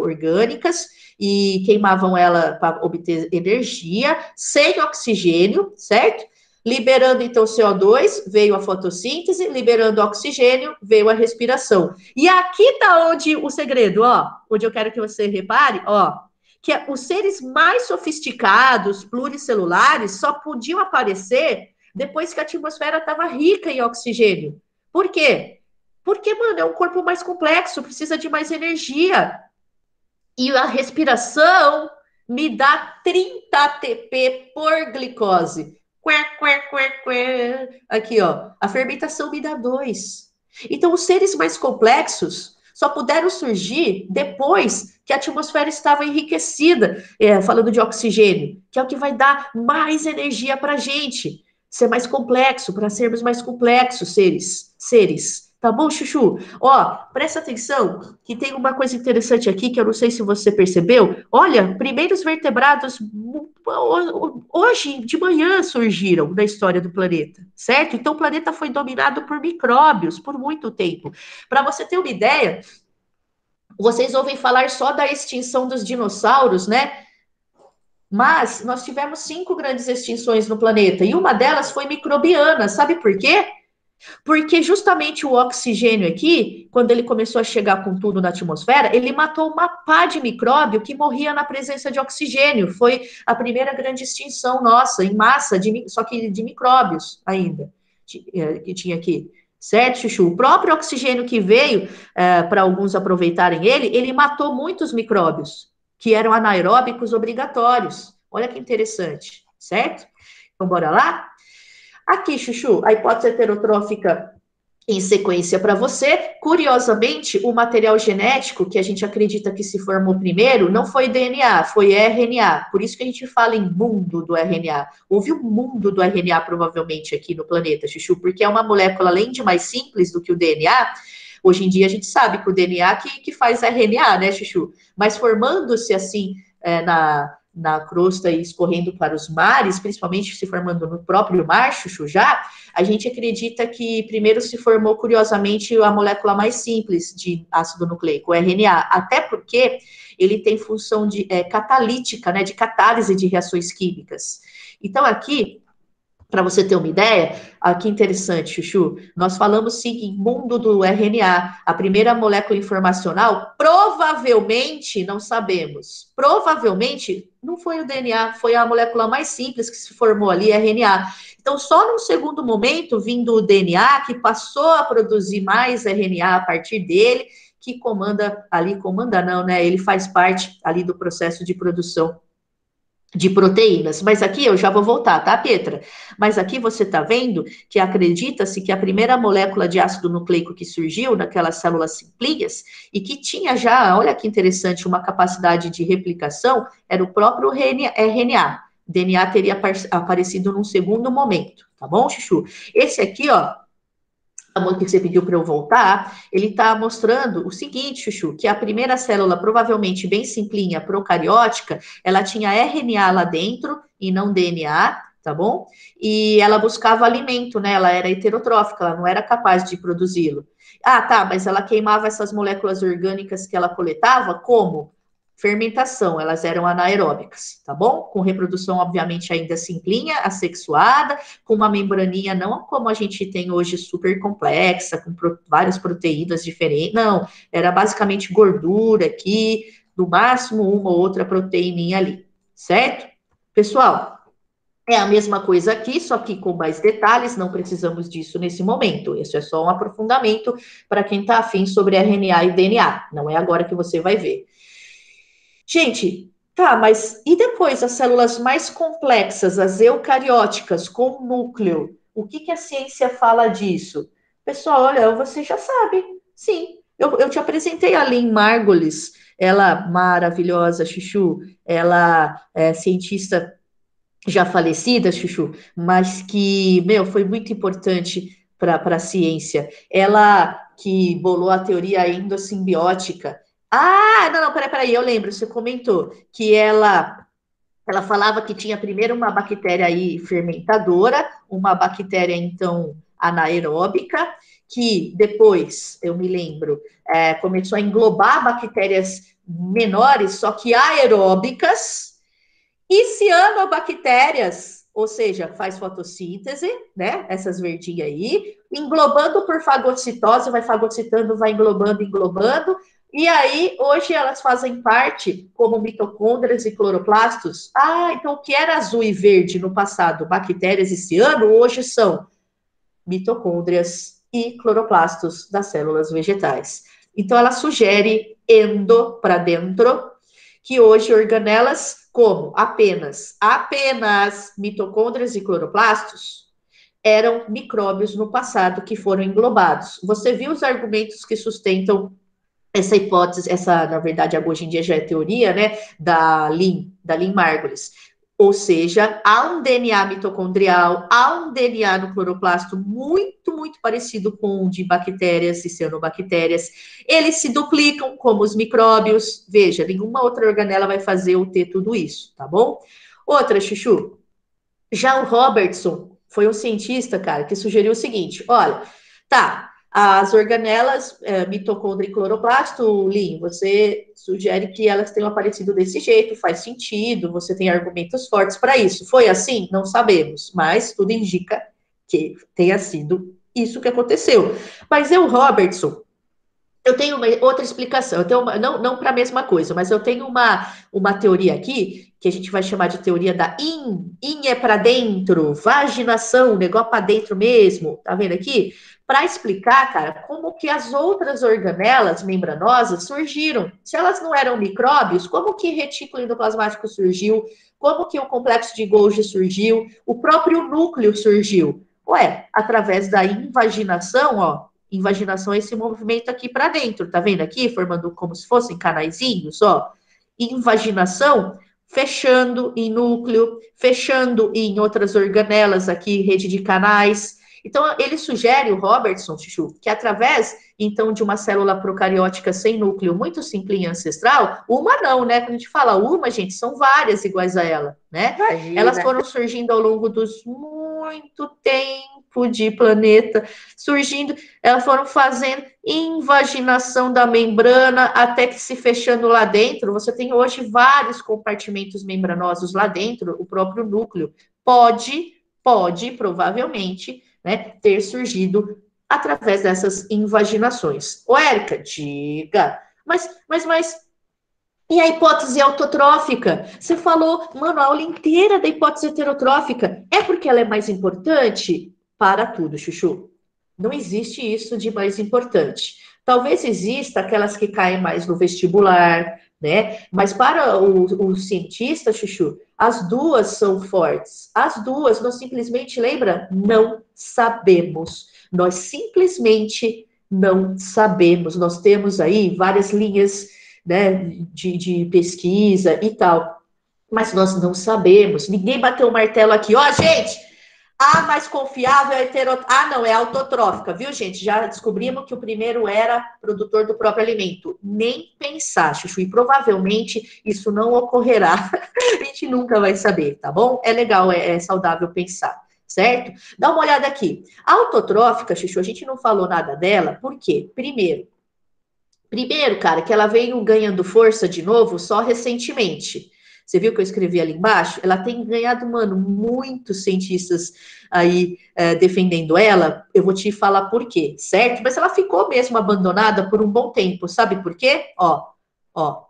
orgânicas e queimavam ela para obter energia, sem oxigênio, certo? Liberando então CO2, veio a fotossíntese, liberando oxigênio, veio a respiração. E aqui está onde o segredo, ó, onde eu quero que você repare, ó, que os seres mais sofisticados, pluricelulares, só podiam aparecer depois que a atmosfera estava rica em oxigênio. Por quê? Porque, mano, é um corpo mais complexo, precisa de mais energia. E a respiração me dá 30 ATP por glicose. Aqui, ó. A fermentação me dá 2. Então, os seres mais complexos só puderam surgir depois que a atmosfera estava enriquecida, falando de oxigênio, que é o que vai dar mais energia para a gente. Ser mais complexo, para sermos mais complexos, seres. Tá bom, Chuchu? Ó, presta atenção que tem uma coisa interessante aqui que eu não sei se você percebeu. Olha, primeiros vertebrados hoje de manhã surgiram na história do planeta, certo? Então o planeta foi dominado por micróbios por muito tempo. Para você ter uma ideia, vocês ouvem falar só da extinção dos dinossauros, né? Mas nós tivemos 5 grandes extinções no planeta e uma delas foi microbiana. Sabe por quê? Porque justamente o oxigênio aqui, quando ele começou a chegar com tudo na atmosfera, ele matou uma pá de micróbio que morria na presença de oxigênio. Foi a primeira grande extinção nossa, em massa, só que de micróbios ainda, que tinha aqui. Certo, Chuchu? O próprio oxigênio que veio para alguns aproveitarem ele matou muitos micróbios, que eram anaeróbicos obrigatórios. Olha que interessante, certo? Então, bora lá? Aqui, Chuchu, a hipótese heterotrófica em sequência para você. Curiosamente, o material genético que a gente acredita que se formou primeiro não foi DNA, foi RNA. Por isso que a gente fala em mundo do RNA. Houve um mundo do RNA provavelmente aqui no planeta, Chuchu, porque é uma molécula, além de mais simples do que o DNA. Hoje em dia a gente sabe que o DNA que faz RNA, né, Chuchu? Mas formando-se assim na crosta e escorrendo para os mares, principalmente se formando no próprio mar, Chuchu, já, a gente acredita que primeiro se formou, curiosamente, a molécula mais simples de ácido nucleico, o RNA, até porque ele tem função de catalítica, né, de catálise de reações químicas. Então, aqui, para você ter uma ideia, aqui interessante, Chuchu, nós falamos sim em mundo do RNA, a primeira molécula informacional, provavelmente, não sabemos, provavelmente não foi o DNA, foi a molécula mais simples que se formou ali, RNA. Então, só num segundo momento, vindo o DNA, que passou a produzir mais RNA a partir dele, que comanda não, né? Ele faz parte ali do processo de produção de proteínas. Mas aqui eu já vou voltar, tá, Petra? Mas aqui você está vendo que acredita-se que a primeira molécula de ácido nucleico que surgiu naquelas células simplinhas e que tinha já, olha que interessante, uma capacidade de replicação, era o próprio RNA. DNA teria aparecido num segundo momento, tá bom, Chuchu? Esse aqui, ó, que você pediu para eu voltar, ele está mostrando o seguinte, Chuchu, que a primeira célula, provavelmente bem simplinha, procariótica, ela tinha RNA lá dentro e não DNA, tá bom? E ela buscava alimento, né? Ela era heterotrófica, ela não era capaz de produzi-lo. Ah, tá, mas ela queimava essas moléculas orgânicas que ela coletava, como? Fermentação, elas eram anaeróbicas, tá bom? Com reprodução, obviamente, ainda simplinha, assexuada, com uma membraninha não como a gente tem hoje, super complexa, com várias proteínas diferentes, não, era basicamente gordura aqui, no máximo uma ou outra proteíninha ali, certo? Pessoal, é a mesma coisa aqui, só que com mais detalhes, não precisamos disso nesse momento, isso é só um aprofundamento para quem está afim sobre RNA e DNA, não é agora que você vai ver. Gente, tá, mas e depois as células mais complexas, as eucarióticas, com núcleo? O que a ciência fala disso? Pessoal, olha, você já sabe. Sim, eu te apresentei a Lynn Margulis, ela maravilhosa, Chuchu, ela é cientista já falecida, Chuchu, mas que, meu, foi muito importante para a ciência. Ela que bolou a teoria endossimbiótica, Ah, não, não, peraí, eu lembro, você comentou que ela falava que tinha primeiro uma bactéria aí fermentadora, uma bactéria, então, anaeróbica, que depois, eu me lembro, começou a englobar bactérias menores, só que aeróbicas, e cianobactérias, ou seja, faz fotossíntese, né? Essas verdinhas aí, englobando por fagocitose, vai fagocitando, vai englobando, englobando. E aí, hoje elas fazem parte como mitocôndrias e cloroplastos. Ah, então o que era azul e verde no passado, bactérias e ciano, hoje são mitocôndrias e cloroplastos das células vegetais. Então, ela sugere endo para dentro, que hoje organelas como apenas mitocôndrias e cloroplastos eram micróbios no passado que foram englobados. Você viu os argumentos que sustentam essa hipótese, essa, na verdade, hoje em dia já é teoria, né, da Lynn Margulis. Ou seja, há um DNA mitocondrial, há um DNA no cloroplasto muito, muito parecido com o de bactérias e cianobactérias. Eles se duplicam como os micróbios. Veja, nenhuma outra organela vai fazer ou ter tudo isso, tá bom? Outra, Chuchu. Já o Robertson foi um cientista, cara, que sugeriu o seguinte: olha, tá, as organelas, mitocôndria e cloroplasto, Lin, você sugere que elas tenham aparecido desse jeito, faz sentido, você tem argumentos fortes para isso. Foi assim? Não sabemos, mas tudo indica que tenha sido isso que aconteceu. Mas eu, Robertson, eu tenho uma outra explicação, eu tenho não para a mesma coisa, mas eu tenho uma teoria aqui, que a gente vai chamar de teoria da in é para dentro, vaginação, negócio para dentro mesmo, tá vendo aqui? Para explicar, cara, como que as outras organelas membranosas surgiram. Se elas não eram micróbios, como que retículo endoplasmático surgiu? Como que o complexo de Golgi surgiu? O próprio núcleo surgiu? Ué, através da invaginação, ó, invaginação é esse movimento aqui para dentro, tá vendo aqui? Formando como se fossem canaizinhos, ó. Invaginação, fechando em núcleo, fechando em outras organelas aqui, rede de canais. Então, ele sugere, o Robertson, Chuchu, que através, então, de uma célula procariótica sem núcleo muito simplinha ancestral, uma não, né? Quando a gente fala uma, gente, são várias iguais a ela, né? Elas Imagina. foram surgindo ao longo dos muito tempo de planeta, surgindo, elas foram fazendo invaginação da membrana até que se fechando lá dentro. Você tem hoje vários compartimentos membranosos lá dentro, o próprio núcleo. Pode, provavelmente, né, ter surgido através dessas invaginações. Ô, Érica, diga. Mas, e a hipótese autotrófica? Você falou, mano, a aula inteira da hipótese heterotrófica. É porque ela é mais importante? Para tudo, Chuchu. Não existe isso de mais importante. Talvez exista aquelas que caem mais no vestibular, né? Mas para o cientista, Chuchu, as duas são fortes. As duas, nós simplesmente, lembra? Não sabemos. Nós simplesmente não sabemos. Nós temos aí várias linhas, né, de pesquisa e tal. Mas nós não sabemos. Ninguém bateu o martelo aqui. Ó, gente, a mais confiável é Ah, não, é autotrófica, viu, gente? Já descobrimos que o primeiro era produtor do próprio alimento. Nem pensar, Chuchu, e provavelmente isso não ocorrerá. A gente nunca vai saber, tá bom? É legal, é saudável pensar, certo? Dá uma olhada aqui. A autotrófica, Chuchu, a gente não falou nada dela, por quê? Primeiro, cara, que ela veio ganhando força de novo só recentemente. Você viu que eu escrevi ali embaixo? Ela tem ganhado, mano, muitos cientistas aí defendendo ela. Eu vou te falar por quê, certo? Mas ela ficou mesmo abandonada por um bom tempo. Sabe por quê? Ó,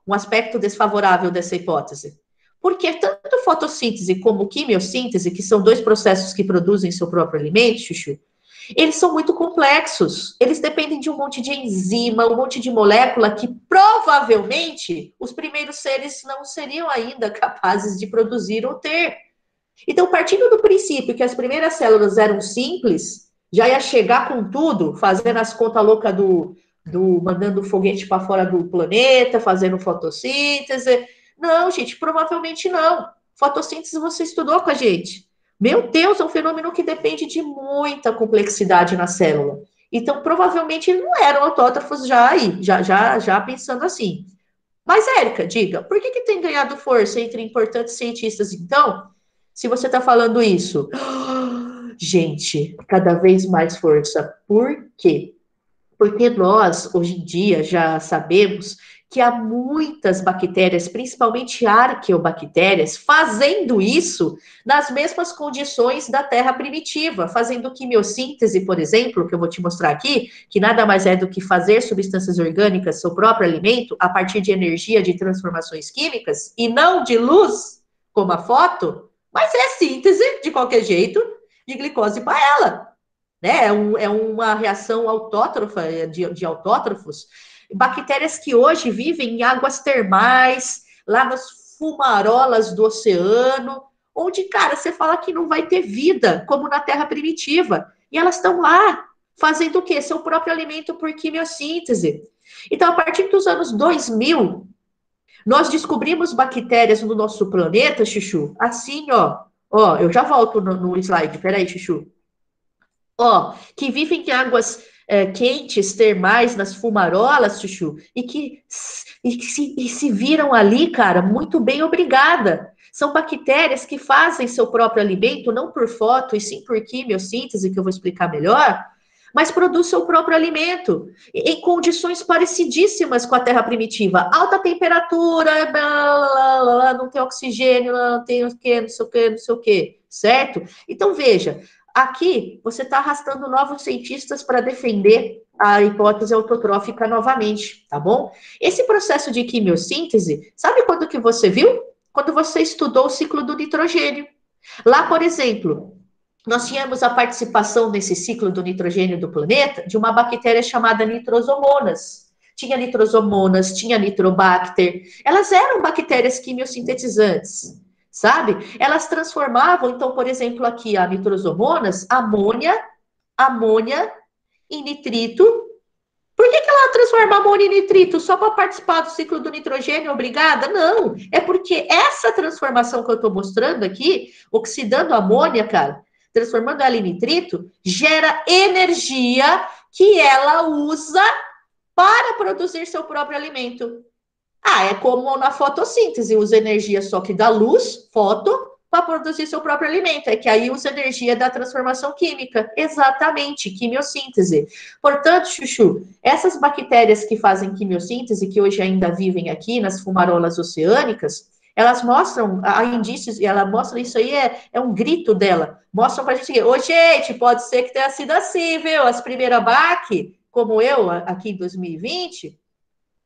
um aspecto desfavorável dessa hipótese. Porque tanto fotossíntese como quimiossíntese, que são dois processos que produzem seu próprio alimento, Chuchu, eles são muito complexos. Eles dependem de um monte de enzima, um monte de molécula que provavelmente os primeiros seres não seriam ainda capazes de produzir ou ter. Então, partindo do princípio que as primeiras células eram simples, já ia chegar com tudo, fazendo as contas loucas do mandando o foguete para fora do planeta, fazendo fotossíntese. Não, gente, provavelmente não. Fotossíntese você estudou com a gente. Meu Deus, é um fenômeno que depende de muita complexidade na célula. Então, provavelmente, não eram autótrofos já aí, já pensando assim. Mas, Érica, diga, por que tem ganhado força entre importantes cientistas, então, se você está falando isso? Gente, cada vez mais força. Por quê? Porque nós, hoje em dia, já sabemos que há muitas bactérias, principalmente arqueobactérias, fazendo isso nas mesmas condições da Terra primitiva, fazendo quimiossíntese, por exemplo, que eu vou te mostrar aqui, que nada mais é do que fazer substâncias orgânicas, seu próprio alimento, a partir de energia de transformações químicas, e não de luz, como a foto, mas é síntese, de qualquer jeito, de glicose para ela, né? É uma reação autótrofa, de autótrofos, bactérias que hoje vivem em águas termais, lá nas fumarolas do oceano, onde, cara, você fala que não vai ter vida, como na Terra primitiva. E elas estão lá, fazendo o quê? Seu próprio alimento por quimiossíntese. Então, a partir dos anos 2000, nós descobrimos bactérias no nosso planeta, Chuchu, assim, ó. Ó, eu já volto no slide, peraí, Chuchu. Ó, que vivem em águas quentes, termais, nas fumarolas, Chuchu, e se viram ali, cara, muito bem, obrigada. São bactérias que fazem seu próprio alimento, não por foto, e sim por quimiossíntese, que eu vou explicar melhor, mas produz seu próprio alimento, em condições parecidíssimas com a terra primitiva. Alta temperatura, blá, blá, blá, não tem oxigênio, não tem o quê, não sei o quê, não sei o quê, certo? Então, veja, aqui, você está arrastando novos cientistas para defender a hipótese autotrófica novamente, tá bom? Esse processo de quimiossíntese, sabe quando que você viu? Quando você estudou o ciclo do nitrogênio. Lá, por exemplo, nós tínhamos a participação nesse ciclo do nitrogênio do planeta de uma bactéria chamada nitrosomonas. Tinha nitrosomonas, tinha nitrobacter. Elas eram bactérias quimiosintetizantes, sabe? Elas transformavam, então, por exemplo, aqui a nitrosomonas, amônia em nitrito. Por que ela transforma amônia em nitrito? Só para participar do ciclo do nitrogênio, obrigada? Não. É porque essa transformação que eu estou mostrando aqui, oxidando a amônia, cara, transformando ela em nitrito, gera energia que ela usa para produzir seu próprio alimento. Ah, é como na fotossíntese, usa energia só que da luz, foto, para produzir seu próprio alimento. É que aí usa energia da transformação química. Exatamente, quimiossíntese. Portanto, Chuchu, essas bactérias que fazem quimiossíntese, que hoje ainda vivem aqui nas fumarolas oceânicas, elas mostram, há indícios, e ela mostra isso aí, é um grito dela. Mostram para a gente, ô gente, pode ser que tenha sido assim, viu? As primeiras BAC, como eu, aqui em 2020,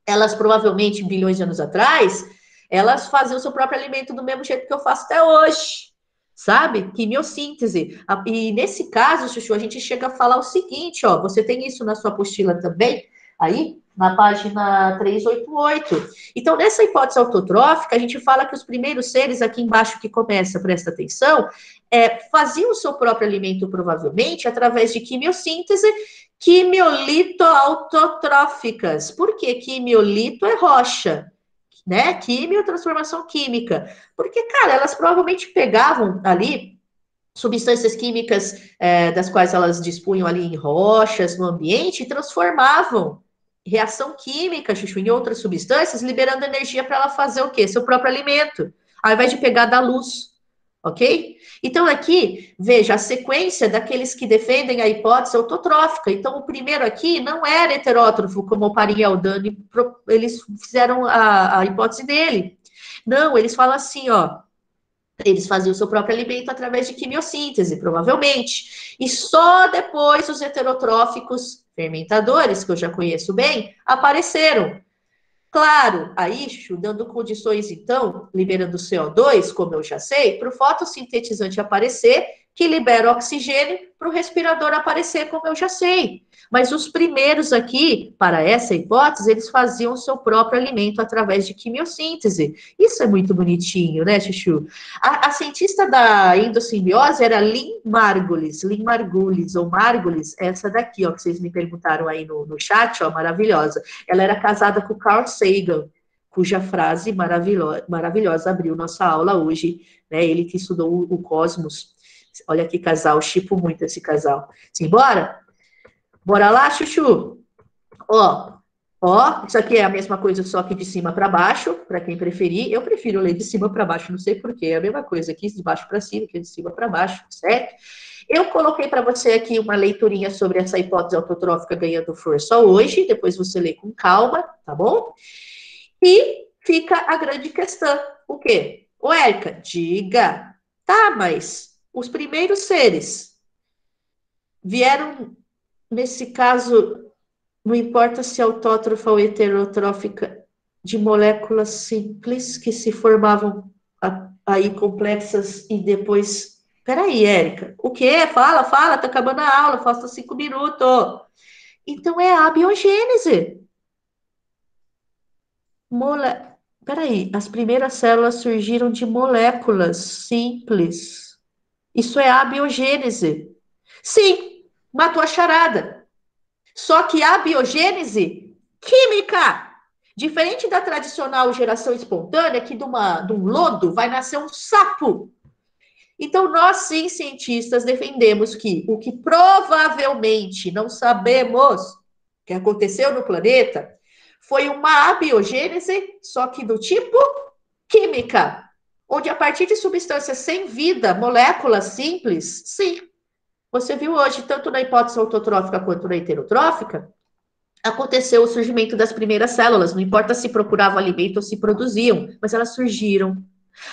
elas provavelmente, bilhões de anos atrás, elas faziam o seu próprio alimento do mesmo jeito que eu faço até hoje, sabe? Quimiossíntese. E nesse caso, Chuchu, a gente chega a falar o seguinte, ó, você tem isso na sua apostila também, aí, na página 388. Então, nessa hipótese autotrófica, a gente fala que os primeiros seres, aqui embaixo que começa, presta atenção, faziam o seu próprio alimento, provavelmente, através de quimiossíntese, quimiolito autotróficas. Por que quimiolito é rocha? Né? Quimio, transformação química. Porque, cara, elas provavelmente pegavam ali substâncias químicas das quais elas dispunham ali em rochas, no ambiente, e transformavam reação química, Chuchu, em outras substâncias, liberando energia para ela fazer o quê? Seu próprio alimento, ao invés de pegar da luz. Ok? Então, aqui, veja, a sequência daqueles que defendem a hipótese autotrófica. Então, o primeiro aqui não era heterótrofo, como o Parin e Aldani, eles fizeram a hipótese dele. Não, eles falam assim, ó, eles faziam o seu próprio alimento através de quimiossíntese, provavelmente. E só depois os heterotróficos fermentadores, que eu já conheço bem, apareceram. Claro, aí, Chuchu, dando condições, então, liberando CO2, como eu já sei, para o fotossintetizante aparecer, que libera oxigênio para o respirador aparecer, como eu já sei. Mas os primeiros aqui, para essa hipótese, eles faziam o seu próprio alimento através de quimiossíntese. Isso é muito bonitinho, né, Chuchu? A cientista da endossimbiose era Lynn Margulis, ou Margulis, essa daqui, ó, que vocês me perguntaram aí no chat, ó, maravilhosa. Ela era casada com Carl Sagan, cuja frase maravilhosa abriu nossa aula hoje, né? Ele que estudou o cosmos. Olha que casal, chipo muito esse casal. Simbora? Bora lá, Chuchu? Ó, ó, isso aqui é a mesma coisa, só que de cima para baixo, para quem preferir. Eu prefiro ler de cima para baixo, não sei porquê. É a mesma coisa aqui, de baixo para cima, que de cima para baixo, certo? Eu coloquei para você aqui uma leiturinha sobre essa hipótese autotrófica ganhando força hoje, depois você lê com calma, tá bom? E fica a grande questão. O quê? Ô, Érica, diga. Tá, mas os primeiros seres vieram, nesse caso, não importa se autótrofa ou heterotrófica, de moléculas simples que se formavam aí complexas e depois. Peraí, Érica, o quê? Fala, fala, tá acabando a aula, falta 5 minutos. Então é a biogênese. Mole... Peraí, as primeiras células surgiram de moléculas simples. Isso é a biogênese. Sim, matou a charada. Só que a biogênese química, diferente da tradicional geração espontânea, que de um lodo vai nascer um sapo. Então, nós, sim, cientistas, defendemos que o que provavelmente não sabemos que aconteceu no planeta foi uma abiogênese, só que do tipo química, onde a partir de substâncias sem vida, moléculas simples, sim, você viu hoje, tanto na hipótese autotrófica quanto na heterotrófica, aconteceu o surgimento das primeiras células, não importa se procuravam alimento ou se produziam, mas elas surgiram.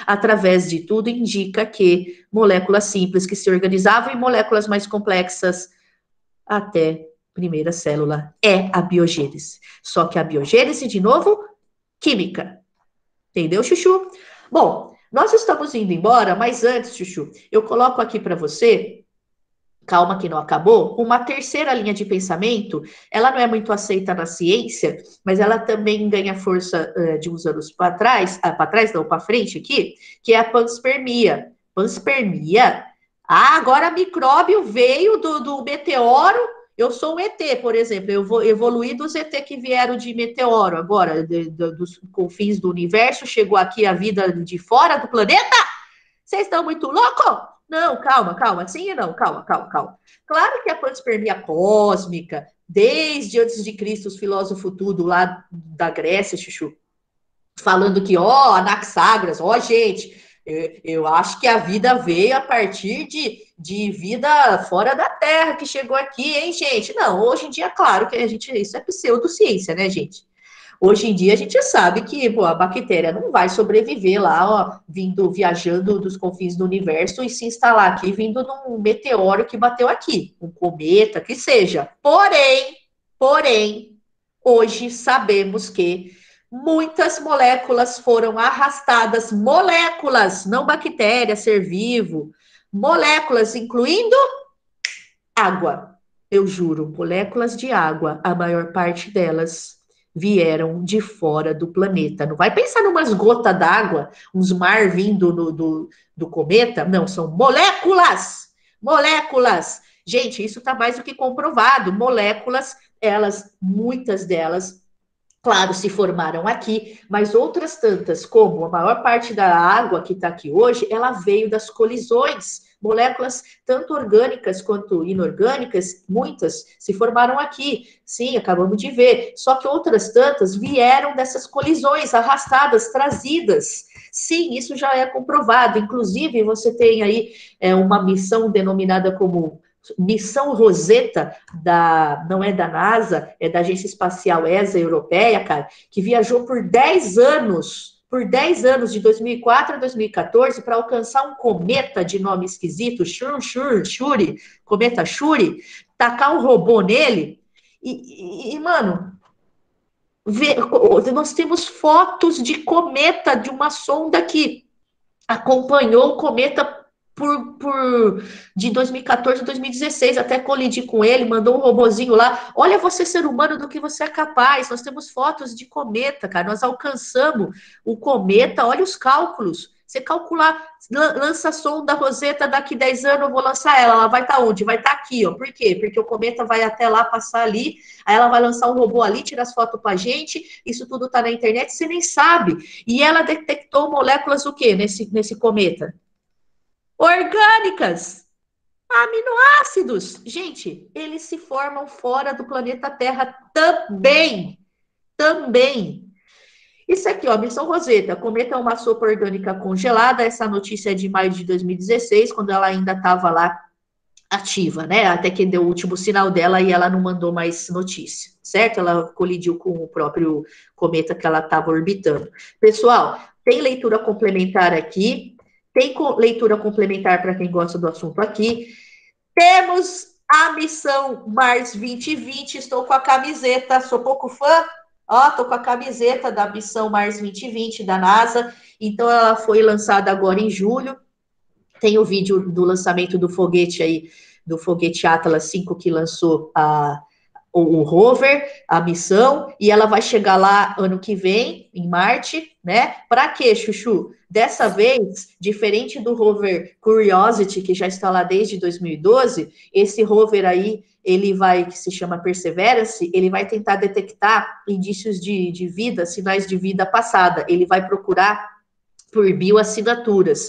Através de tudo, indica que moléculas simples que se organizavam em moléculas mais complexas até primeira célula é a biogênese. Só que a biogênese, de novo, química. Entendeu, Chuchu? Bom, nós estamos indo embora, mas antes, Chuchu, eu coloco aqui para você, calma que não acabou, uma terceira linha de pensamento, ela não é muito aceita na ciência, mas ela também ganha força de uns anos para trás, não, para frente aqui, que é a panspermia. Panspermia? Ah, agora micróbio veio do meteoro, eu sou um ET, por exemplo, eu vou evoluir dos ET que vieram de meteoro, agora, dos confins do universo, chegou aqui a vida de fora do planeta? Vocês estão muito loucos? Não, calma, calma, sim não, calma, calma, calma. Claro que a panspermia cósmica, desde antes de Cristo, os filósofos tudo lá da Grécia, Chuchu, falando que, ó, Anaxágoras, ó, gente, eu acho que a vida veio a partir de vida fora da Terra, que chegou aqui, hein, gente? Não, hoje em dia, claro que a gente, isso é pseudociência, né, gente? Hoje em dia a gente sabe que pô, a bactéria não vai sobreviver lá, ó, vindo, viajando dos confins do universo e se instalar aqui, vindo num meteoro que bateu aqui, um cometa, que seja. Porém, hoje sabemos que muitas moléculas foram arrastadas, moléculas, não bactéria, ser vivo, moléculas, incluindo água. Eu juro, moléculas de água, a maior parte delas vieram de fora do planeta. Não vai pensar numas gotas d'água, uns mar vindo do cometa. Não, são moléculas. Moléculas. Gente, isso está mais do que comprovado. Moléculas, elas, muitas delas, claro, se formaram aqui, mas outras tantas, como a maior parte da água que está aqui hoje, ela veio das colisões. Moléculas tanto orgânicas quanto inorgânicas, muitas se formaram aqui. Sim, acabamos de ver. Só que outras tantas vieram dessas colisões, arrastadas, trazidas. Sim, isso já é comprovado. Inclusive, você tem aí uma missão denominada como Missão Rosetta, não é da NASA, é da Agência Espacial ESA Europeia, cara, que viajou por 10 anos, de 2004 a 2014, para alcançar um cometa de nome esquisito, Shuri, cometa Shuri, tacar um robô nele, mano, nós temos fotos de cometa, de uma sonda que acompanhou o cometa de 2014 a 2016, até colidir com ele, mandou um robozinho lá. Olha você, ser humano, do que você é capaz. Nós temos fotos de cometa, cara. Nós alcançamos o cometa, olha os cálculos. Você calcular, lança a sonda Rosetta, daqui 10 anos eu vou lançar ela. Ela vai estar onde? Vai estar aqui, ó. Por quê? Porque o cometa vai até lá, passar ali, aí ela vai lançar um robô ali, tira as fotos pra gente. Isso tudo tá na internet, você nem sabe. E ela detectou moléculas o quê nesse cometa? Orgânicas. Aminoácidos, gente, eles se formam fora do planeta Terra também. Também. Isso aqui, ó, missão Rosetta, cometa é uma sopa orgânica congelada. Essa notícia é de maio de 2016, quando ela ainda estava lá ativa, né? Até que deu o último sinal dela e ela não mandou mais notícia, certo? Ela colidiu com o próprio cometa que ela estava orbitando. Pessoal, tem leitura complementar aqui, tem leitura complementar para quem gosta do assunto aqui. Temos a missão Mars 2020, estou com a camiseta, sou pouco fã, ó, tô com a camiseta da missão Mars 2020 da NASA, então ela foi lançada agora em julho, tem o vídeo do lançamento do foguete aí, do foguete Atlas 5 que lançou o rover, a missão, e ela vai chegar lá ano que vem, em Marte, né? Para quê, Chuchu? Dessa vez, diferente do rover Curiosity, que já está lá desde 2012, esse rover aí, ele vai, que se chama Perseverance, ele vai tentar detectar indícios de vida, sinais de vida passada. Ele vai procurar por bioassinaturas.